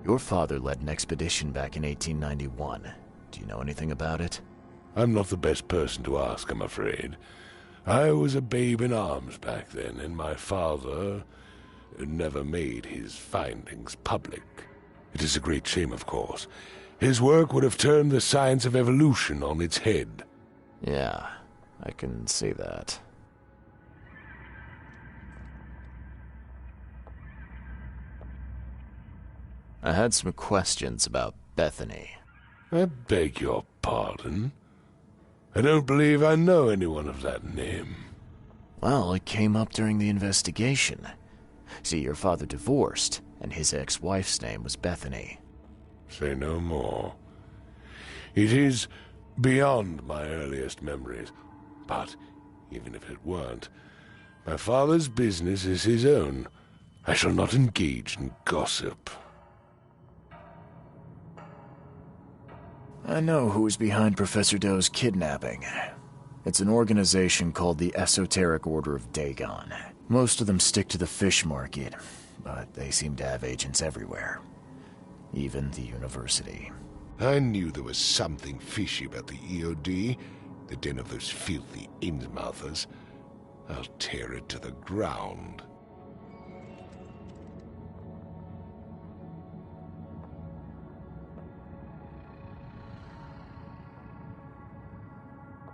Your father led an expedition back in 1891. Do you know anything about it? I'm not the best person to ask, I'm afraid. I was a babe in arms back then, and my father never made his findings public. It is a great shame, of course. His work would have turned the science of evolution on its head. Yeah, I can see that. I had some questions about Bethany. I beg your pardon? I don't believe I know anyone of that name. Well, it came up during the investigation. See, your father divorced, and his ex-wife's name was Bethany. Say no more. It is beyond my earliest memories. But even if it weren't, my father's business is his own. I shall not engage in gossip. I know who is behind Professor Doe's kidnapping. It's an organization called the Esoteric Order of Dagon. Most of them stick to the fish market, but they seem to have agents everywhere. Even the university. I knew there was something fishy about the EOD, the den of those filthy Innsmouthers. I'll tear it to the ground.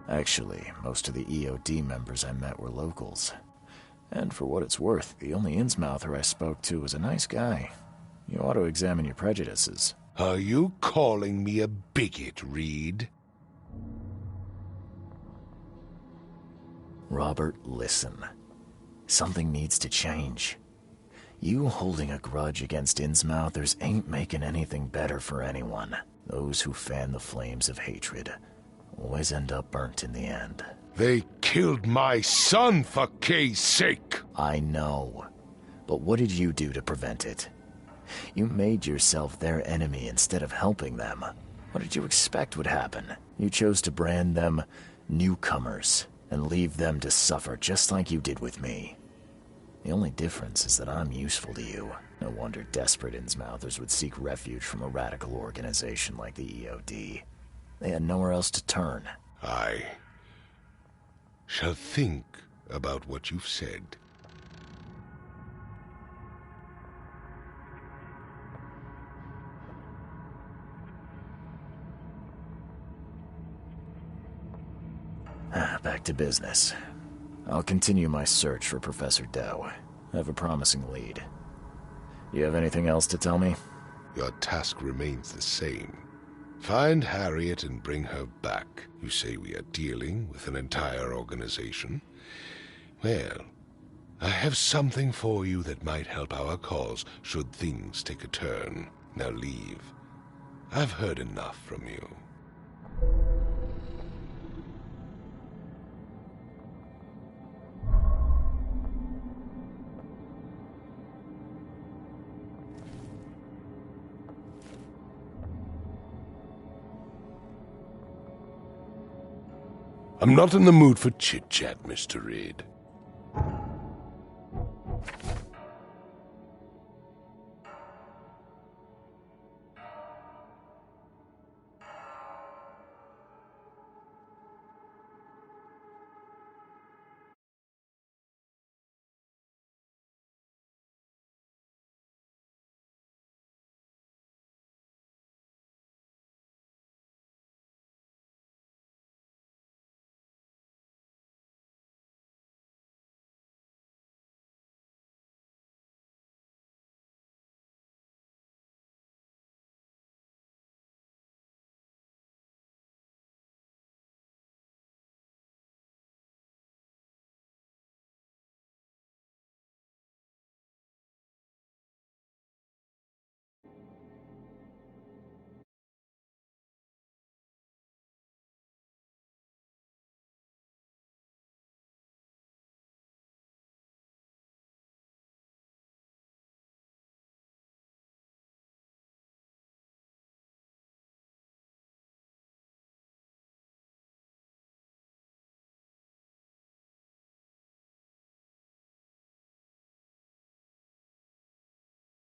Actually, most of the EOD members I met were locals. And for what it's worth, the only Innsmouther I spoke to was a nice guy. You ought to examine your prejudices. Are you calling me a bigot, Reed? Robert, listen. Something needs to change. You holding a grudge against Innsmouthers ain't making anything better for anyone. Those who fan the flames of hatred always end up burnt in the end. They killed my son for Kay's sake! I know. But what did you do to prevent it? You made yourself their enemy instead of helping them. What did you expect would happen? You chose to brand them newcomers and leave them to suffer just like you did with me. The only difference is that I'm useful to you. No wonder desperate Innsmouthers would seek refuge from a radical organization like the EOD. They had nowhere else to turn. I shall think about what you've said. Back to business. I'll continue my search for Professor Doe. I have a promising lead. You have anything else to tell me? Your task remains the same. Find Harriet and bring her back. You say we are dealing with an entire organization? Well, I have something for you that might help our cause should things take a turn. Now leave. I've heard enough from you. I'm not in the mood for chit-chat, Mr. Reed.